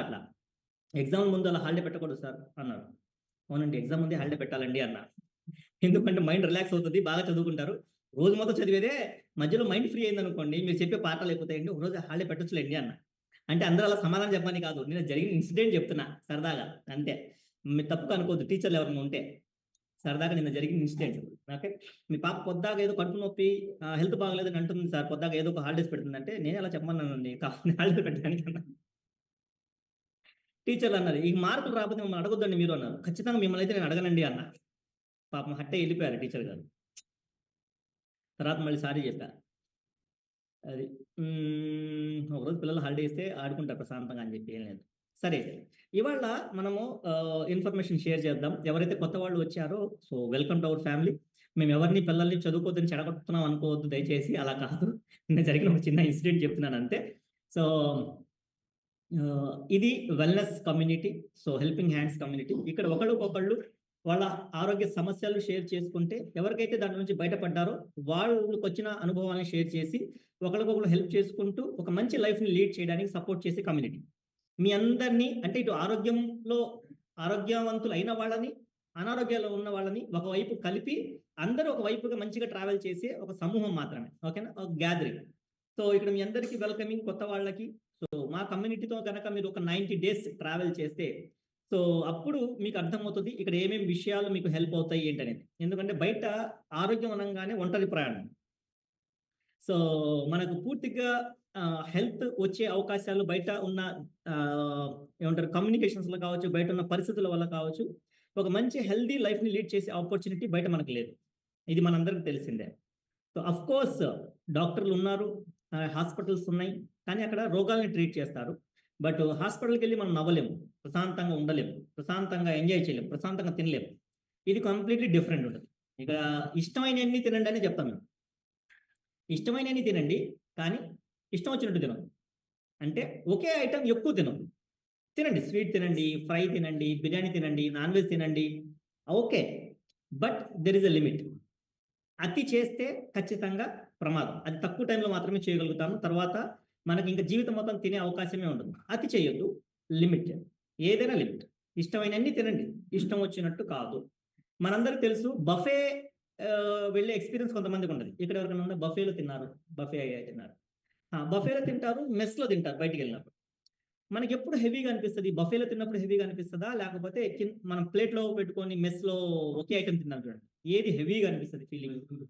అట్లా ఎగ్జామ్ ముందు అలా హాలిడే పెట్టకూడదు సార్ అన్నారు. అవునండి, ఎగ్జామ్ ముందే హాలిడే పెట్టాలండి అన్న. ఎందుకంటే మైండ్ రిలాక్స్ అవుతుంది, బాగా చదువుకుంటారు. రోజు మొత్తం చదివేదే మధ్యలో మైండ్ ఫ్రీ అయింది అనుకోండి, మీరు చెప్పే పాఠాలు అయిపోతాయండి, ఒక రోజు హాలిడే పెట్టొచ్చులేండి అన్న. అంటే అందరూ అలా సమాధానం చెప్పని కాదు, నేను జరిగిన ఇన్సిడెంట్ చెప్తున్నా సరదాగా అంతే. మీరు తప్పుగా అనుకోవద్దు, టీచర్లు ఎవరైనా ఉంటే. సరదాగా నిన్న జరిగిన ఇన్సిడెంట్. ఓకే, మీ పాప పొద్దాక ఏదో కడుపు నొప్పి, హెల్త్ బాగలేదని అంటుంది సార్, పొద్దాక ఏదో ఒక హాలిడేస్ పెడుతుందంటే నేను అలా చెప్పమన్నానండి, కావాలి హాలిడే పెట్టడానికి అన్నా. టీచర్లు అన్నారు, ఈ మార్కులు రాకపోతే మిమ్మల్ని అడగొద్దండి మీరు అన్నారు. ఖచ్చితంగా మిమ్మల్ని అయితే నేను అడగనండి అన్న. పాపం హట్టే వెళ్ళిపోయారు టీచర్ గారు. తర్వాత మళ్ళీ సారీ చెప్పా. అది ఒకరోజు పిల్లలు హాలిడే ఇస్తే ఆడుకుంటారు ప్రశాంతంగా అని చెప్పి, ఏం లేదు. సరే, ఇవాళ మనము ఇన్ఫర్మేషన్ షేర్ చేద్దాం. ఎవరైతే కొత్త వాళ్ళు వచ్చారో, so welcome to our family. మేము ఎవరిని పిల్లల్ని చదువుకోవద్దని చెడగొట్టుతున్నాం అనుకోవద్దు దయచేసి, అలా కాదు. నేను జరిగిన ఒక చిన్న ఇన్సిడెంట్ చెప్తున్నాను అంతే. సో ఇది wellness community, so helping hands community. ఇక్కడ ఒకళ్ళు వాళ్ళ ఆరోగ్య సమస్యలు షేర్ చేసుకుంటే, ఎవరికైతే దాని నుంచి బయటపడ్డారో వాళ్ళకి వచ్చిన అనుభవాలను షేర్ చేసి ఒకరికొకరు హెల్ప్ చేసుకుంటూ ఒక మంచి లైఫ్ని లీడ్ చేయడానికి సపోర్ట్ చేసే కమ్యూనిటీ. మీ అందరినీ అంటే ఇటు ఆరోగ్యవంతులు అయిన వాళ్ళని, అనారోగ్యాలు ఉన్న వాళ్ళని ఒకవైపు కలిపి అందరూ ఒకవైపుగా మంచిగా ట్రావెల్ చేసే ఒక సమూహం మాత్రమే. ఓకేనా, ఒక గ్యాదరింగ్. సో ఇక్కడ మీ అందరికీ వెల్కమింగ్, కొత్త వాళ్ళకి. సో మా కమ్యూనిటీతో కనుక మీరు ఒక 90 days ట్రావెల్ చేస్తే, సో అప్పుడు మీకు అర్థమవుతుంది ఇక్కడ ఏమేమి విషయాలు మీకు హెల్ప్ అవుతాయి ఏంటనేది. ఎందుకంటే బయట ఆరోగ్యం అనగానే ఒంటరి ప్రయాణం. సో మనకు పూర్తిగా హెల్త్ వచ్చే అవకాశాలు బయట ఉన్న ఏమంటారు కమ్యూనికేషన్స్లో కావచ్చు, బయట ఉన్న పరిస్థితుల వల్ల కావచ్చు, ఒక మంచి హెల్దీ లైఫ్ని లీడ్ చేసే ఆపర్చునిటీ బయట మనకు లేదు. ఇది మనందరికీ తెలిసిందే. సో అఫ్ కోర్స్ డాక్టర్లు ఉన్నారు, హాస్పిటల్స్ ఉన్నాయి, కానీ అక్కడ రోగాల్ని ట్రీట్ చేస్తారు. బట్ హాస్పిటల్కి వెళ్ళి మనం నవ్వలేము, ప్రశాంతంగా ఉండలేము, ప్రశాంతంగా ఎంజాయ్ చేయలేము, ప్రశాంతంగా తినలేము. ఇది కంప్లీట్లీ డిఫరెంట్ ఉంటుంది. ఇక ఇష్టమైనవన్నీ తినండి అని చెప్తాం మేము. ఇష్టమైనవన్నీ తినండి, కానీ ఇష్టం వచ్చినట్టు తినదు. అంటే ఒకే ఐటమ్ ఎక్కువ తినండి, స్వీట్ తినండి, ఫ్రై తినండి, బిర్యానీ తినండి, నాన్ వెజ్ తినండి, okay. But there is a limit. అతి చేస్తే ఖచ్చితంగా ప్రమాదం. అది తక్కువ టైంలో మాత్రమే చేయగలుగుతాము, తర్వాత మనకి ఇంకా జీవితం మొత్తం తినే అవకాశమే ఉంటుంది. అతి చేయొద్దు, లిమిట్. ఏదైనా లిమిట్. ఇష్టమైనన్ని తినండి, ఇష్టం వచ్చినట్టు కాదు. మనందరికి తెలుసు బఫే వెళ్ళే ఎక్స్పీరియన్స్ కొంతమందికి ఉంటుంది. ఇక్కడ ఎవరికైనా ఉందా బఫేలో తిన్నారు? బఫే తిన్నారు, బఫేలో తింటారు, మెస్లో తింటారు బయటికి వెళ్ళినప్పుడు. మనకి ఎప్పుడు హెవీగా అనిపిస్తుంది? బఫేలో తిన్నప్పుడు హెవీగా అనిపిస్తుందా, లేకపోతే మనం ప్లేట్లో పెట్టుకొని మెస్లో ఒకే ఐటమ్ తిన్నాం చూడండి, ఏది హెవీగా అనిపిస్తుంది ఫీలింగ్?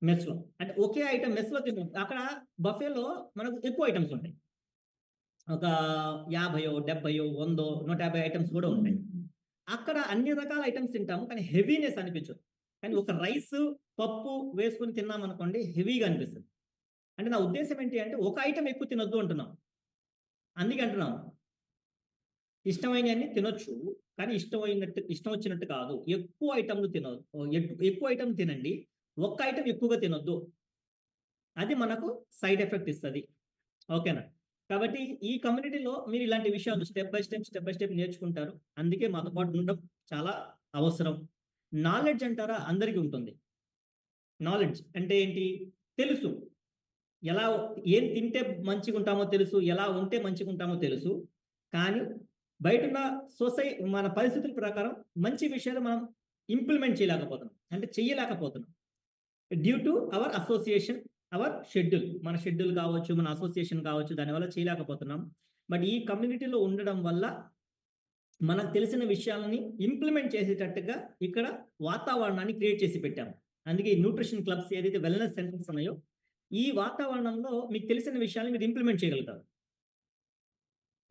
మెస్లో. అంటే ఒకే ఐటమ్ మెస్లో తిన్నాం, అక్కడ బఫేలో మనకు ఎక్కువ ఐటమ్స్ ఉంటాయి. ఒక 50, 70, 100, 150 ఐటమ్స్ కూడా ఉంటాయి. అక్కడ అన్ని రకాల ఐటమ్స్ తింటాము, కానీ హెవీనెస్ అనిపించదు. కానీ ఒక రైస్, పప్పు వేసుకుని తిన్నాం అనుకోండి, హెవీగా అనిపిస్తుంది. అంటే నా ఉద్దేశం ఏంటి అంటే, ఒక ఐటమ్ ఎక్కువ తినొద్దు అంటున్నాం. అందుకే అంటున్నాం ఇష్టమైనవన్నీ తినొచ్చు, కానీ ఇష్టం వచ్చినట్టు కాదు. ఎక్కువ ఐటమ్లు తినొద్దు, ఎక్కువ ఐటమ్ తినండి, ఒక్క ఐటమ్ ఎక్కువగా తినొద్దు. అది మనకు సైడ్ ఎఫెక్ట్ ఇస్తుంది. ఓకేనా? కాబట్టి ఈ కమ్యూనిటీలో మీరు ఇలాంటి విషయాలు స్టెప్ బై స్టెప్ నేర్చుకుంటారు. అందుకే మాతో పాటు ఉండడం చాలా అవసరం. నాలెడ్జ్ అంటారా, అందరికీ ఉంటుంది. నాలెడ్జ్ అంటే ఏంటి? తెలుసు. ఎలా ఏం తింటే మంచిగా ఉంటామో తెలుసు, ఎలా ఉంటే మంచిగా ఉంటామో తెలుసు. కానీ బయటున్న మన పరిస్థితుల ప్రకారం మంచి విషయాలు మనం ఇంప్లిమెంట్ చేయలేకపోతున్నాం, అంటే చెయ్యలేకపోతున్నాం. Due to our association, our schedule. మన షెడ్యూల్ కావచ్చు, మన అసోసియేషన్ కావచ్చు, దానివల్ల చేయలేకపోతున్నాం. బట్ ఈ కమ్యూనిటీలో ఉండడం వల్ల మనకు తెలిసిన విషయాలని ఇంప్లిమెంట్ చేసేటట్టుగా ఇక్కడ వాతావరణాన్ని క్రియేట్ చేసి పెట్టాము. అందుకే ఈ న్యూట్రిషన్ క్లబ్స్, ఏదైతే వెల్నెస్ సెంటర్స్ ఉన్నాయో, ఈ వాతావరణంలో మీకు తెలిసిన విషయాన్ని మీరు ఇంప్లిమెంట్ చేయగలుగుతారు.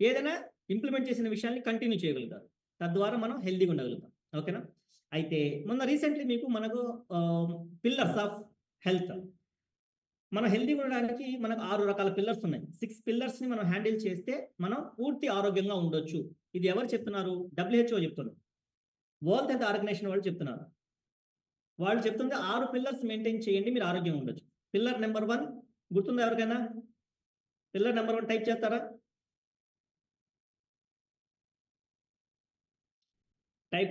ఏదైనా ఇంప్లిమెంట్ చేసిన విషయాన్ని కంటిన్యూ చేయగలుగుతారు. తద్వారా మనం హెల్దీగా ఉండగలుగుతాం. ఓకేనా? అయితే మొన్న రీసెంట్లీ మనకు పిల్లర్స్ ఆఫ్ హెల్త్, మనం హెల్దీగా ఉండడానికి మనకు 6 రకాల పిల్లర్స్ ఉన్నాయి. 6 పిల్లర్స్ని మనం హ్యాండిల్ చేస్తే మనం పూర్తి ఆరోగ్యంగా ఉండొచ్చు. ఇది ఎవరు చెప్తున్నారు? WHO చెప్తున్నారు, వరల్డ్ హెల్త్ ఆర్గనైజేషన్ వాళ్ళు చెప్తున్నారు. వాళ్ళు చెప్తుంది 6 పిల్లర్స్ మెయింటైన్ చేయండి, మీరు ఆరోగ్యంగా ఉండొచ్చు. పిల్లర్ నెంబర్ 1 గుర్తుందా ఎవరికైనా? పిల్లర్ నెంబర్ 1 టైప్ చేస్తారా? టైప్.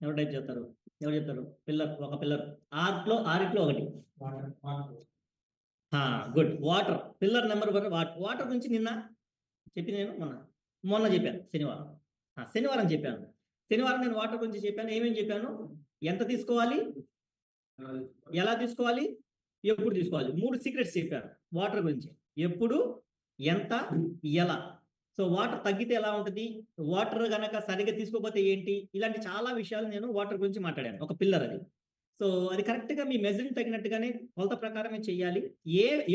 ఎవరు టైప్ చేస్తారు? ఎవరు చెప్తారు? పిల్లర్, ఒక పిల్లర్. ఆరిట్లో ఒకటి. Good. Water. Pillar number 1 water. గురించి నిన్న చెప్పింది నేను మొన్న చెప్పాను శనివారం చెప్పాను. శనివారం నేను వాటర్ గురించి చెప్పాను. ఏమేమి చెప్పాను? ఎంత తీసుకోవాలి, ఎలా తీసుకోవాలి, ఎప్పుడు తీసుకోవాలి. 3 సీక్రెట్స్ చెప్పాను వాటర్ గురించి. ఎప్పుడు, ఎంత, ఎలా. సో వాటర్ తగ్గితే ఎలా ఉంటుంది, వాటర్ గనక సరిగ్గా తీసుకోకపోతే ఏంటి, ఇలాంటి చాలా విషయాలు నేను వాటర్ గురించి మాట్లాడాను. ఒక పిల్లర్ అది. సో అది కరెక్ట్గా మీ మెజరింగ్ తగినట్టుగానే కొలత ప్రకారమే చేయాలి.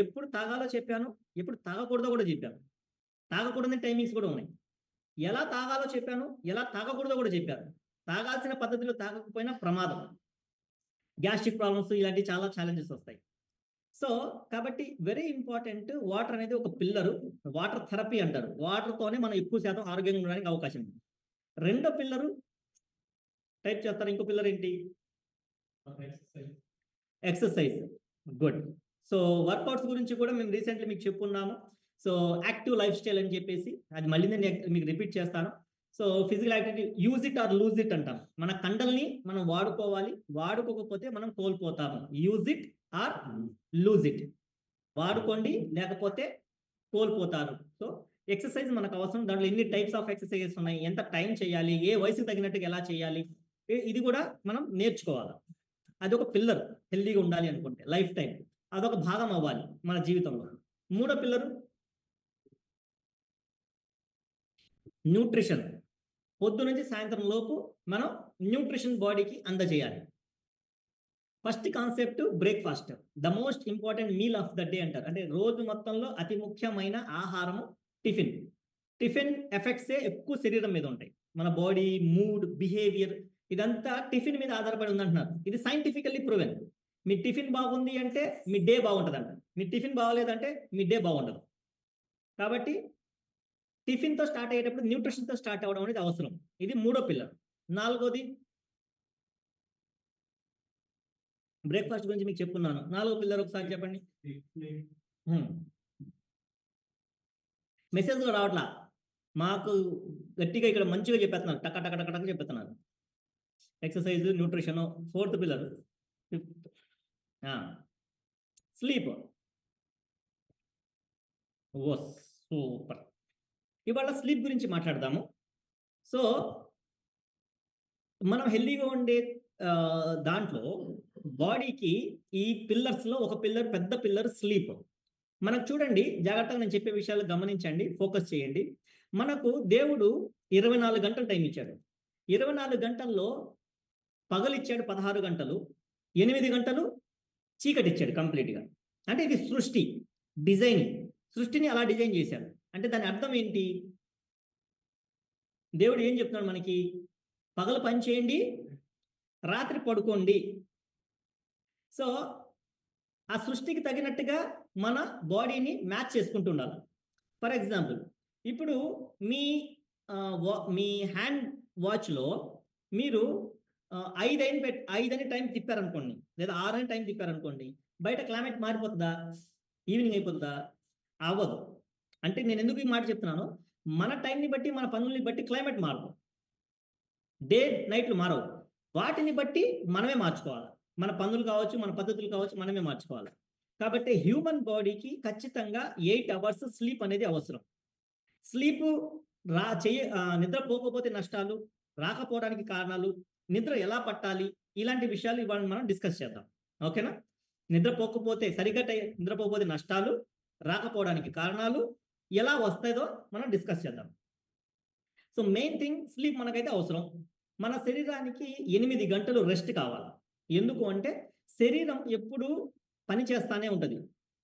ఎప్పుడు తాగాలో చెప్పాను, ఎప్పుడు తాగకూడదో కూడా చెప్పాను. తాగకూడని టైమింగ్స్ కూడా ఉన్నాయి. ఎలా తాగాలో చెప్పాను, ఎలా తాగకూడదో కూడా చెప్పాను. తాగాల్సిన పద్ధతిలో తాగకపోయినా ప్రమాదం, గ్యాస్ట్రిక్ ప్రాబ్లమ్స్, ఇలాంటి చాలా ఛాలెంజెస్ వస్తాయి. సో కాబట్టి వెరీ ఇంపార్టెంట్. వాటర్ అనేది ఒక పిల్లరు. వాటర్ థెరపీ అంటారు. వాటర్తోనే మనం ఎక్కువ శాతం ఆరోగ్యంగా ఉండడానికి అవకాశం ఉంది. రెండో పిల్లరు టైప్ చేస్తారు. ఇంకో పిల్లర్ ఏంటి? ఎక్సర్సైజ్. గుడ్. సో వర్కౌట్స్ గురించి కూడా మేము రీసెంట్లీ మీకు చెప్పున్నాము. సో యాక్టివ్ లైఫ్ స్టైల్ అని చెప్పేసి, అది మళ్ళీ నేను మీకు రిపీట్ చేస్తాను. So physical activity, use it or lose it అంటాం. మన కండల్ని మనం వాడుకోవాలి, వాడుకోకపోతే మనం కోల్పోతాము. Use it or lose it. వాడుకోండి, లేకపోతే కోల్పోతారు. సో ఎక్సర్సైజ్ మనకు అవసరం. దాంట్లో ఎన్ని టైప్స్ ఆఫ్ ఎక్సర్సైజెస్ ఉన్నాయి, ఎంత టైం చేయాలి, ఏ వయసుకు తగినట్టుగా ఎలా చేయాలి, ఇది కూడా మనం నేర్చుకోవాలి. అదొక పిల్లర్. హెల్దీగా ఉండాలి అనుకుంటే లైఫ్ టైం అదొక భాగం అవ్వాలి మన జీవితంలో. మూడో పిల్లరు న్యూట్రిషన్. పొద్దు నుంచి సాయంత్రం లోపు మనం న్యూట్రిషన్ బాడీకి అందజేయాలి. First concept breakfast, the most important meal of the day అంటారు. అంటే రోజు మొత్తంలో అతి ముఖ్యమైన ఆహారము టిఫిన్. టిఫిన్ ఎఫెక్ట్సే ఎక్కువ శరీరం మీద ఉంటాయి. మన బాడీ, మూడ్, బిహేవియర్, ఇదంతా టిఫిన్ మీద ఆధారపడి ఉందంటున్నారు. ఇది సైంటిఫికల్లీ ప్రూవెన్. మీ టిఫిన్ బాగుంది అంటే మీ డే బాగుంటుంది అంట. మీ టిఫిన్ బాగలేదంటే మీ డే బాగుండదు. కాబట్టి టిఫిన్తో స్టార్ట్ అయ్యేటప్పుడు న్యూట్రిషన్తో స్టార్ట్ అవ్వడం అనేది అవసరం. ఇది మూడో పిల్లర్. నాలుగోది బ్రేక్ఫాస్ట్ గురించి మీకు చెప్పున్నాను. నాలుగో పిల్లర్ ఒకసారి చెప్పండి. మెసేజ్ కూడా రావట్లా మాకు, గట్టిగా ఇక్కడ మంచిగా చెప్పేస్తున్నారు. టక టక టక టక చెప్పేస్తున్నారు. Exercise, nutrition. Fourth pillar sleep. Oh super. ఇవాళ స్లీప్ గురించి మాట్లాడదాము. సో మనం హెల్దీగా ఉండే దాంట్లో బాడీకి ఈ పిల్లర్స్లో ఒక పిల్లర్, పెద్ద పిల్లర్ స్లీప్. మనకు చూడండి, జాగ్రత్తగా నేను చెప్పే విషయాలు గమనించండి, ఫోకస్ చేయండి. మనకు దేవుడు 24 గంటలు టైం ఇచ్చాడు. 24 గంటల్లో పగలిచ్చాడు 16 గంటలు, 8 గంటలు చీకటి ఇచ్చాడు కంప్లీట్గా. అంటే ఇది సృష్టి, డిజైనింగ్. సృష్టిని అలా డిజైన్ చేశాడు. అంటే దాని అర్థం ఏంటి? దేవుడు ఏం చెప్తున్నాడు మనకి? పగలు పని చేయండి, రాత్రి పడుకోండి. సో ఆ సృష్టికి తగినట్టుగా మన బాడీని మ్యాచ్ చేసుకుంటూ ఉండాలి. ఫర్ ఎగ్జాంపుల్, ఇప్పుడు మీ హ్యాండ్ వాచ్లో మీరు 5 అని టైం తిప్పారనుకోండి, లేదా 6 అని టైం తిప్పారనుకోండి, బయట క్లైమేట్ మారిపోతుందా? ఈవినింగ్ అయిపోతుందా? అవ్వదు. అంటే నేను ఎందుకు ఈ మాట చెప్తున్నాను, మన టైంని బట్టి, మన పనుల్ని బట్టి క్లైమేట్ మారదు. డే నైట్లు మారవు. వాటిని బట్టి మనమే మార్చుకోవాలి. మన పనులు కావచ్చు, మన పద్ధతులు కావచ్చు, మనమే మార్చుకోవాలి. కాబట్టి హ్యూమన్ బాడీకి ఖచ్చితంగా 8 అవర్స్ స్లీప్ అనేది అవసరం. స్లీప్ నిద్రపోకపోతే నష్టాలు, రాకపోవడానికి కారణాలు, నిద్ర ఎలా పట్టాలి, ఇలాంటి విషయాలు ఇవాళ మనం డిస్కస్ చేద్దాం. ఓకేనా? సరిగ్గా నిద్రపోకపోతే నష్టాలు, రాకపోవడానికి కారణాలు, ఎలా వస్తాయో మనం డిస్కస్ చేద్దాం. సో మెయిన్ థింగ్, స్లీప్ మనకైతే అవసరం. మన శరీరానికి 8 గంటలు రెస్ట్ కావాలి. ఎందుకు అంటే శరీరం ఎప్పుడు పని చేస్తానే ఉంటుంది.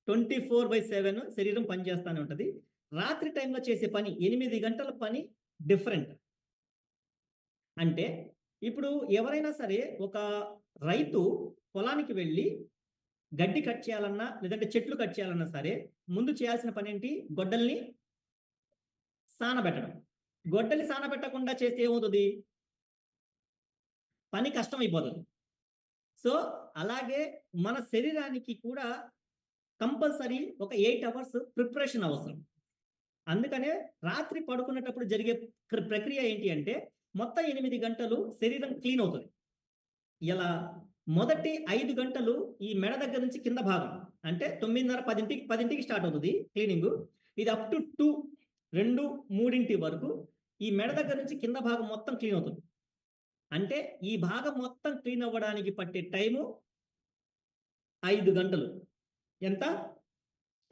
24/7 శరీరం పనిచేస్తూనే ఉంటుంది. రాత్రి టైంలో చేసే పని, 8 గంటల పని డిఫరెంట్. అంటే ఇప్పుడు ఎవరైనా సరే, ఒక రైతు పొలానికి వెళ్ళి గడ్డి కట్ చేయాలన్నా, లేదంటే చెట్లు కట్ చేయాలన్నా సరే, ముందు చేయాల్సిన పని ఏంటి? గొడ్డల్ని సానబెట్టడం. గొడ్డలి సానబెట్టకుండా చేస్తే ఏమవుతుంది? పని కష్టం అయిపోతుంది. సో అలాగే మన శరీరానికి కూడా కంపల్సరీ ఒక 8 అవర్స్ ప్రిపరేషన్ అవసరం. అందుకనే రాత్రి పడుకునేటప్పుడు జరిగే ప్రక్రియ ఏంటి అంటే, మొత్తం 8 గంటలు శరీరం క్లీన్ అవుతుంది. ఇలా మొదటి 5 గంటలు ఈ మెడ దగ్గర నుంచి కింద భాగం, అంటే 9:30, 10కి స్టార్ట్ అవుతుంది క్లీనింగ్. ఇది అప్ టు 2 2-3 వరకు ఈ మెడ దగ్గర నుంచి కింద భాగం మొత్తం క్లీన్ అవుతుంది. అంటే ఈ భాగం మొత్తం క్లీన్ అవ్వడానికి పట్టే టైము 5 గంటలు. ఎంత?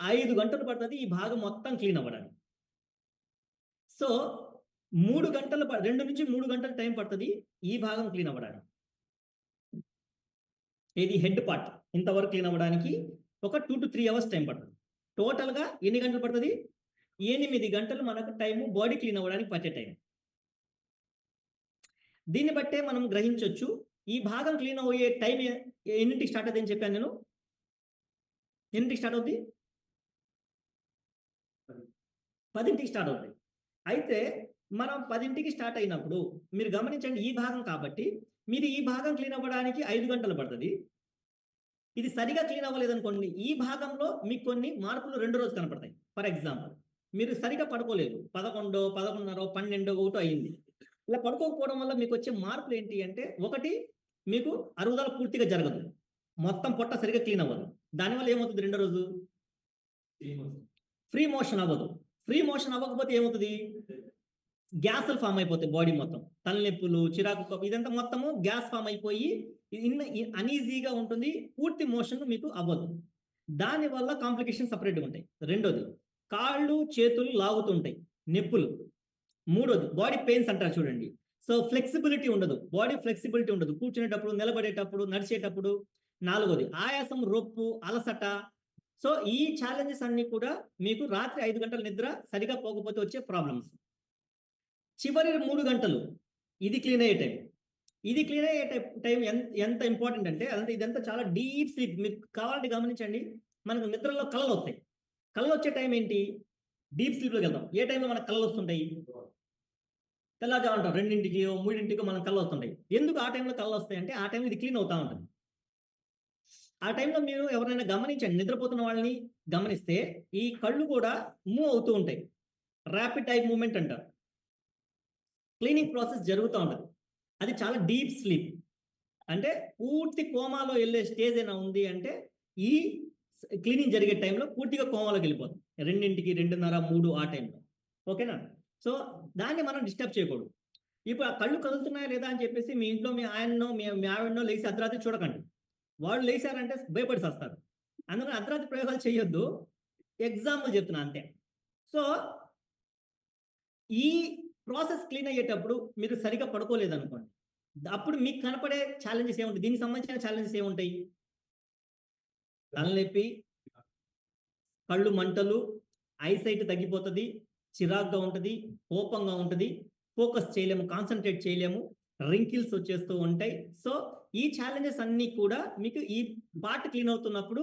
5 గంటలు పడుతుంది ఈ భాగం మొత్తం క్లీన్ అవ్వడానికి. సో 2 నుంచి 3 గంటలు టైం పడుతుంది ఈ భాగం క్లీన్ అవ్వడానికి. ఇది హెడ్ పార్ట్ ఇంతవరకు క్లీన్ అవ్వడానికి ఒక 2 to 3 అవర్స్ టైం పడుతుంది. టోటల్గా ఎన్ని గంటలు పడుతుంది? 8 గంటలు మనకు టైము బాడీ క్లీన్ అవ్వడానికి పట్టే టైం. దీన్ని బట్టే మనం గ్రహించవచ్చు ఈ భాగం క్లీన్ అయ్యే టైం ఎన్నింటికి స్టార్ట్ అవుతుంది అని చెప్పాను నేను. ఎన్నింటికి స్టార్ట్ అవుతుంది? 10కి స్టార్ట్ అవుతుంది. అయితే మనం 10కి స్టార్ట్ అయినప్పుడు మీరు గమనించండి, ఈ భాగం కాబట్టి మీరు ఈ భాగం క్లీన్ అవ్వడానికి 5 గంటలు పడుతుంది. ఇది సరిగా క్లీన్ అవ్వలేదనుకోండి, ఈ భాగంలో మీకు కొన్ని మార్పులు 2 రోజులు కనపడతాయి. ఫర్ ఎగ్జాంపుల్, మీరు సరిగా పడుకోలేదు, 11, 11:30, 12, 1 అయింది. ఇలా పడుకోకపోవడం వల్ల మీకు వచ్చే మార్పులు ఏంటి అంటే, ఒకటి మీకు అరుగుదల పూర్తిగా జరగదు, మొత్తం పొట్ట సరిగా క్లీన్ అవ్వదు. దానివల్ల ఏమవుతుంది? 2వ రోజు ఫ్రీ మోషన్ అవ్వదు. ఫ్రీ మోషన్ అవ్వకపోతే ఏమవుతుంది? గ్యాస్లు ఫామ్ అయిపోతాయి బాడీ మొత్తం, తలనొప్పులు, చిరాకు, ఇదంతా మొత్తము గ్యాస్ ఫామ్ అయిపోయి అనీజీగా ఉంటుంది, పూర్తి మోషన్ మీకు అవ్వదు. దానివల్ల కాంప్లికేషన్ సపరేట్గా ఉంటాయి. 2వది, కాళ్ళు చేతులు లాగుతుంటాయి, నొప్పులు. 3వది, బాడీ పెయిన్స్ అంటారు చూడండి. సో ఫ్లెక్సిబిలిటీ ఉండదు, బాడీ ఫ్లెక్సిబిలిటీ ఉండదు, కూర్చునేటప్పుడు, నిలబడేటప్పుడు, నడిచేటప్పుడు. 4వది, ఆయాసం, రొప్పు, అలసట. సో ఈ ఛాలెంజెస్ అన్ని కూడా మీకు రాత్రి 5 గంటల నిద్ర సరిగా పోకపోతే వచ్చే ప్రాబ్లమ్స్. చివరి 3 గంటలు ఇది క్లీన్ అయ్యే టైం. ఇది క్లీన్ అయ్యే టైం ఎంత ఇంపార్టెంట్ అంటే ఇదంతా చాలా డీప్ స్లీప్. మీరు కావాలంటే గమనించండి, మనకు నిద్రలో కళలు వస్తాయి. కళలు వచ్చే టైం ఏంటి? డీప్ స్లీప్లోకి వెళ్తాం. ఏ టైంలో మనకు కళలు వస్తుంటాయి? తెల్లవారుజాము అంటాం 2కి 3కి మనకు కళలు వస్తుంటాయి. ఎందుకు ఆ టైంలో కళలు వస్తాయి అంటే, ఆ టైంలో ఇది క్లీన్ అవుతా ఉంటుంది. ఆ టైంలో మీరు ఎవరైనా గమనించండి, నిద్రపోతున్న వాళ్ళని గమనిస్తే ఈ కళ్ళు కూడా మూవ్ అవుతూ ఉంటాయి. ర్యాపిడ్ ఐ మూవ్మెంట్ అంటారు. క్లీనింగ్ ప్రాసెస్ జరుగుతూ ఉంటుంది. అది చాలా డీప్ స్లీప్. అంటే పూర్తి కోమాలో వెళ్ళే స్టేజ్ అయినా ఉంది అంటే ఈ క్లీనింగ్ జరిగే టైంలో పూర్తిగా కోమాలోకి వెళ్ళిపోతుంది. 2కి, 2:30, 3 ఆ టైంలో. ఓకేనా? సో దాన్ని మనం డిస్టర్బ్ చేయకూడదు. ఇప్పుడు ఆ కళ్ళు కదులుతున్నాయా లేదా అని చెప్పేసి మీ ఇంట్లో మీ ఆయన్నో మీ ఆవిడనో లేచి అర్ధరాత్రి చూడకండి. వాళ్ళు లేచారంటే భయపడి వస్తారు. అందుకని అర్ధరాత్రి ప్రయోగాలు చేయొద్దు. ఎగ్జాంపుల్ చెప్తున్నా అంతే. సో ఈ ప్రాసెస్ క్లీన్ అయ్యేటప్పుడు మీరు సరిగా పడుకోలేదనుకోండి, అప్పుడు మీకు కనపడే ఛాలెంజెస్ ఏముంటాయి? దీనికి సంబంధించిన ఛాలెంజెస్ ఏముంటాయి? తలనొప్పి, కళ్ళు మంటలు, ఐసైట్ తగ్గిపోతుంది, చిరాగ్గా ఉంటుంది, కోపంగా ఉంటుంది, ఫోకస్ చేయలేము, కాన్సన్ట్రేట్ చేయలేము, రింకిల్స్ వచ్చేస్తూ ఉంటాయి. సో ఈ ఛాలెంజెస్ అన్నీ కూడా మీకు ఈ పార్ట్ క్లీన్ అవుతున్నప్పుడు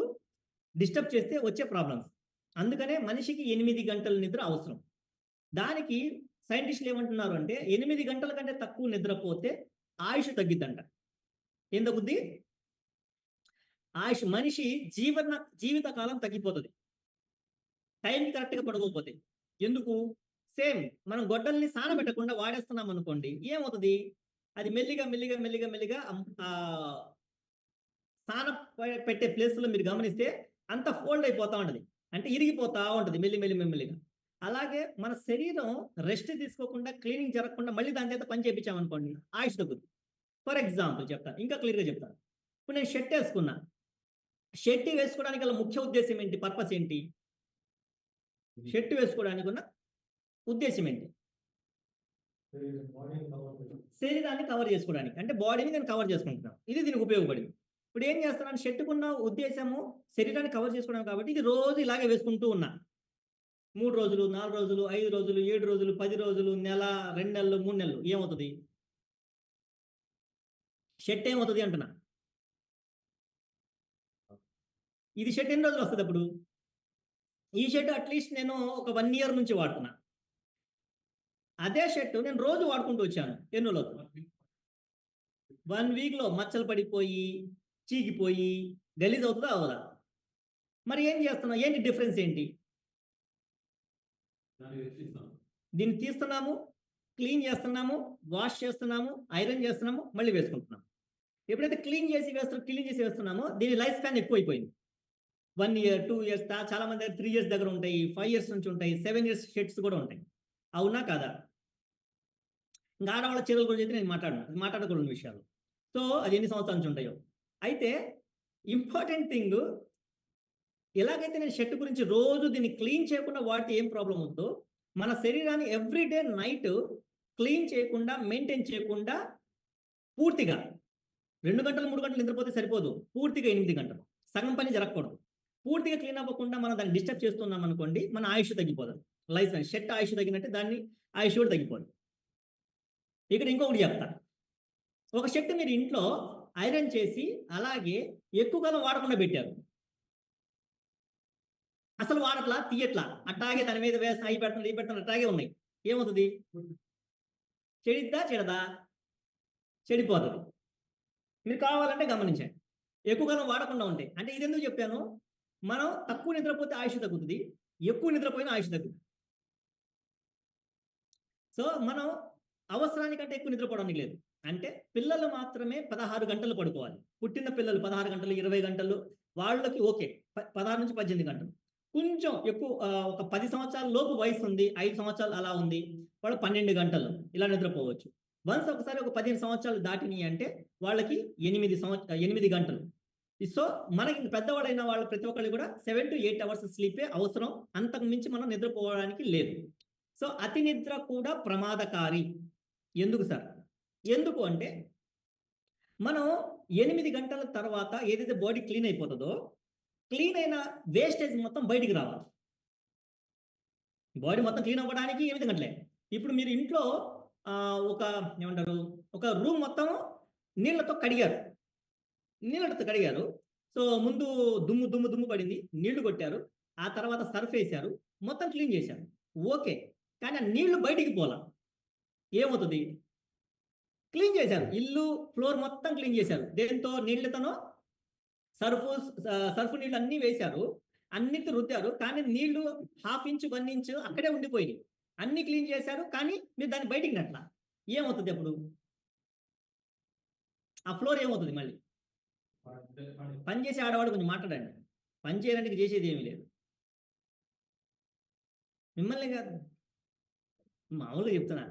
డిస్టర్బ్ చేస్తే వచ్చే ప్రాబ్లమ్స్. అందుకనే మనిషికి 8 గంటల నిద్ర అవసరం. దానికి సైంటిస్టులు ఏమంటున్నారు అంటే, 8 గంటల కంటే తక్కువ నిద్రపోతే ఆయుష్ తగ్గిద్దంట. ఏం తగ్గుద్ది? ఆయుష్. మనిషి జీవిత కాలం తగ్గిపోతుంది టైంకి కరెక్ట్గా పడుకోకపోతే. ఎందుకు? సేమ్ మనం గొడ్డల్ని సానబెట్టకుండా వాడేస్తున్నాం అనుకోండి, ఏమవుతుంది? అది మెల్లిగా సాన పెట్టే ప్లేస్లో మీరు గమనిస్తే అంత ఫోల్డ్ అయిపోతా ఉంటుంది, అంటే ఇరిగిపోతా ఉంటుంది మెల్లిగా. అలాగే మన శరీరం రెస్ట్ తీసుకోకుండా, క్లీనింగ్ జరగకుండా మళ్ళీ దాని చేత పని చేయించామనుకోండి, ఆయుష్ తగ్గుతుంది. ఫర్ ఎగ్జాంపుల్ చెప్తాను, ఇంకా క్లియర్గా చెప్తాను. ఇప్పుడు నేను షర్ట్ వేసుకున్నా, షర్ట్ వేసుకోవడానికి గల ముఖ్య ఉద్దేశం ఏంటి? పర్పస్ ఏంటి? షర్ట్ వేసుకోవడానికి ఉన్న ఉద్దేశం ఏంటి? శరీరాన్ని కవర్ చేసుకోవడానికి, అంటే బాడీని నేను కవర్ చేసుకుంటున్నాను. ఇది దీనికి ఉపయోగపడింది. ఇప్పుడు ఏం చేస్తున్నాను? షర్టుకున్న ఉద్దేశము శరీరాన్ని కవర్ చేసుకోవడం కాబట్టి ఇది రోజు ఇలాగే వేసుకుంటూ ఉన్నా. 3 రోజులు, 4 రోజులు, 5 రోజులు, 7 రోజులు, 10 రోజులు, నెల, 2 నెలలు, 3 నెలలు, ఏమవుతుంది? షర్ట్ ఏమవుతుంది అంటున్నా. ఇది షర్ట్ ఎన్ని రోజులు వస్తుంది అప్పుడు? ఈ షర్ట్ అట్లీస్ట్ నేను ఒక 1 ఇయర్ నుంచి వాడుతున్నా. అదే షర్ట్ నేను రోజు వాడుకుంటూ వచ్చాను. ఎన్ని రోజులు? 1 వీక్లో మచ్చలు పడిపోయి, చీకిపోయి, గలీజ్ అవుతుందా అవదా? మరి ఏం చేస్తున్నాం? ఏంటి డిఫరెన్స్ ఏంటి? దీన్ని తీస్తున్నాము, క్లీన్ చేస్తున్నాము, వాష్ చేస్తున్నాము, ఐరన్ చేస్తున్నాము, మళ్ళీ వేసుకుంటున్నాము. ఎప్పుడైతే క్లీన్ చేసి వేస్తున్నామో దీని లైఫ్ స్పాన్ ఎక్కువైపోయింది. 1 year 2 years చాలా మంది 3 years దగ్గర ఉంటాయి, 5 years నుంచి ఉంటాయి, 7 years షెడ్స్ కూడా ఉంటాయి. అవునా కాదా? ఇంకా ఆడవాళ్ళ చీరల గురించి అయితే నేను మాట్లాడకూడని విషయాలు. సో అది ఎన్ని సంవత్సరాల నుంచి ఉంటాయో. అయితే ఇంపార్టెంట్ థింగ్, ఎలాగైతే నేను షర్ట్ గురించి రోజు దీన్ని క్లీన్ చేయకుండా వాడితే ఏం ప్రాబ్లం ఉందో, మన శరీరాన్ని ఎవ్రీడే నైట్ క్లీన్ చేయకుండా, మెయింటైన్ చేయకుండా, పూర్తిగా 2 గంటలు 3 గంటలు నిద్రపోతే సరిపోదు, పూర్తిగా 8 గంటలు సగం పని జరగకూడదు. పూర్తిగా క్లీన్ అవ్వకుండా మనం దాన్ని డిస్టర్బ్ చేస్తున్నాం అనుకోండి, మన ఆయుష్ తగ్గిపోదు. లైఫ్ షర్ట్ ఆయుష్ తగ్గినట్టే దాన్ని ఆయుష్ కూడా తగ్గిపోదు. ఇక్కడ ఇంకొకటి చెప్తా. ఒక షర్ట్ మీరు ఇంట్లో ఐరన్ చేసి అలాగే ఎక్కువ కాలం వాడకుండా పెట్టారు, అసలు వాడట్లా, తీయట్లా, అట్టాగే దాని మీద వేసిన అవి పెడుతుంది, ఈ పెడుతుంది, అట్టాగే ఉన్నాయి. ఏమవుతుంది? చెడిద్దా చెడదా? చెడిపోతుంది. మీరు కావాలంటే గమనించండి. ఎక్కువ కాలం వాడకుండా ఉంటాయి. అంటే ఇది ఎందుకు చెప్పాను? మనం తక్కువ నిద్రపోతే ఆయుష్ తగ్గుతుంది, ఎక్కువ నిద్రపోయిన ఆయుష్ తగ్గుతుంది. సో మనం అవసరానికంటే ఎక్కువ నిద్రపోవడానికి లేదు. అంటే పిల్లలు మాత్రమే 16 గంటలు పడుకోవాలి. పుట్టిన పిల్లలు 16 గంటలు, 20 గంటలు వాళ్ళకి ఓకే, 16 నుంచి 18 గంటలు. కొంచెం ఎక్కువ ఒక 10 సంవత్సరాల లోపు వయసు ఉంది, 5 సంవత్సరాలు అలా ఉంది, వాళ్ళు 12 గంటలు ఇలా నిద్రపోవచ్చు. వన్స్ ఒకసారి ఒక 15 సంవత్సరాలు దాటినాయి అంటే వాళ్ళకి 8 గంటలు. సో మనకి పెద్దవాళ్ళైన వాళ్ళు ప్రతి ఒక్కళ్ళు కూడా 7 to 8 అవర్స్ స్లీపే అవసరం, అంతకు మించి మనం నిద్రపోవడానికి లేదు. సో అతి నిద్ర కూడా ప్రమాదకారి. ఎందుకు సార్? ఎందుకు అంటే మనం 8 గంటల తర్వాత ఏదైతే బాడీ క్లీన్ అయిపోతుందో, క్లీన్ అయిన వేస్టేజ్ మొత్తం బయటికి రావాలి. బాడీ మొత్తం క్లీన్ అవ్వడానికి 8 గంటలే. ఇప్పుడు మీరు ఇంట్లో ఒక రూమ్ మొత్తం నీళ్ళతో కడిగారు. సో ముందు దుమ్ము పడింది, నీళ్లు కొట్టారు, ఆ తర్వాత సర్ఫ్ వేశారు, మొత్తం క్లీన్ చేశారు, ఓకే. కానీ ఆ నీళ్లు బయటికి పోలా. ఏమవుతుంది? క్లీన్ చేశారు, ఇల్లు ఫ్లోర్ మొత్తం క్లీన్ చేశారు. దేంతో? నీళ్లతోనో సర్ఫ్ నీళ్ళు అన్నీ వేశారు, అన్నిటి రుద్దారు, కానీ నీళ్లు 1/2 ఇంచు 1 ఇంచు అక్కడే ఉండిపోయింది. అన్ని క్లీన్ చేశారు, కానీ మీరు దాన్ని బయటికి నెట్లా. ఏమవుతుంది అప్పుడు? ఆ ఫ్లోర్ ఏమవుతుంది? మళ్ళీ పని చేసే ఆడవాడు కొంచెం మాట్లాడండి. పని చేయడానికి చేసేది ఏమీ లేదు. మిమ్మల్ని కాదు, మామూలుగా చెప్తున్నా.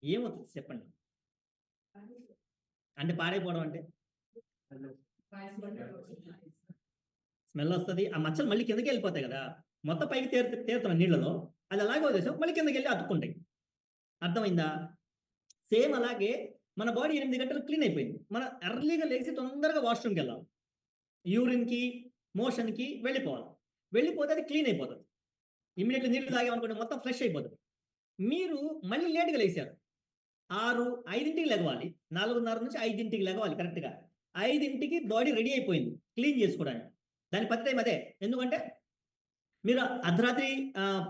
ఏమవుతుంది చెప్పండి? అంటే పాడైపోవడం అంటే స్మెల్ వస్తుంది, ఆ మచ్చలు మళ్ళీ కిందకి వెళ్ళిపోతాయి కదా, మొత్తం పైకి తేరుతున్నాయి నీళ్ళలో, అది అలాగే వదిలేసాం, మళ్ళీ కిందకి వెళ్ళి అతుక్కుంటాయి. అర్థమైందా? సేమ్ అలాగే మన బాడీ 8 గంటలు క్లీన్ అయిపోయింది, మనం ఎర్లీగా లేచి తొందరగా వాష్రూమ్కి వెళ్ళాలి, యూరిన్కి మోషన్కి వెళ్ళిపోతే అది క్లీన్ అయిపోతుంది. ఇమీడియట్లీ నీళ్లు తాగామనుకోండి మొత్తం ఫ్రెష్ అయిపోతుంది. మీరు మళ్ళీ లేట్గా లేచారు, 5ంటికి లెగవాలి, 4:30 నుంచి 5ంటికి లెగవాలి కరెక్ట్గా. 5ంటికి బాడీ రెడీ అయిపోయింది క్లీన్ చేసుకోవడానికి. దాని పద్ధతి అదే. ఎందుకంటే మీరు అర్ధరాత్రి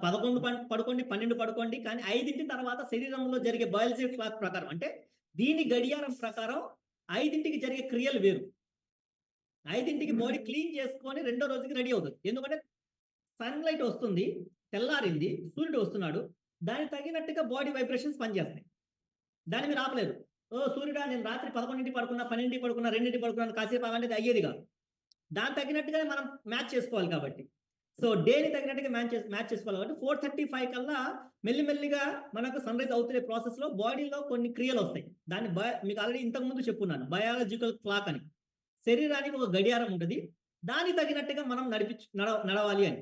11 పడుకోండి, 12 పడుకోండి, కానీ 5ంటి తర్వాత శరీరంలో జరిగే బయాలజీ క్లాక్ ప్రకారం, అంటే దీని గడియారం ప్రకారం 5ంటికి జరిగే క్రియలు వేరు. 5ంటికి బాడీ క్లీన్ చేసుకొని రెండో రోజుకి రెడీ అవుతుంది. ఎందుకంటే సన్లైట్ వస్తుంది, తెల్లారింది, సూర్యుడు వస్తున్నాడు, దానికి తగినట్టుగా బాడీ వైబ్రేషన్స్ పనిచేస్తాయి. దాన్ని మీరు ఆపలేరు. సూర్యుడా నేను రాత్రి 11ంటికి పడుకున్నా, 12ంటికి పడుకున్నా, 2ంటికి పడుకున్నాను, కాసేపు అలాంటిది అయ్యేది కాదు. దాని తగినట్టుగానే మనం మ్యాచ్ చేసుకోవాలి కాబట్టి, సో డేని తగినట్టుగా మ్యాచ్ చేసుకోవాలి కాబట్టి 4:35 కల్లా మెల్లిమెల్లిగా మనకు సన్ రైజ్ అవుతున్న ప్రాసెస్లో బాడీలో కొన్ని క్రియలు వస్తాయి. దాన్ని మీకు ఆల్రెడీ ఇంతకుముందు చెప్పున్నాను, బయాలజికల్ క్లాక్ అని. శరీరానికి ఒక గడియారం ఉంటుంది, దానికి తగినట్టుగా మనం నడవాలి అని.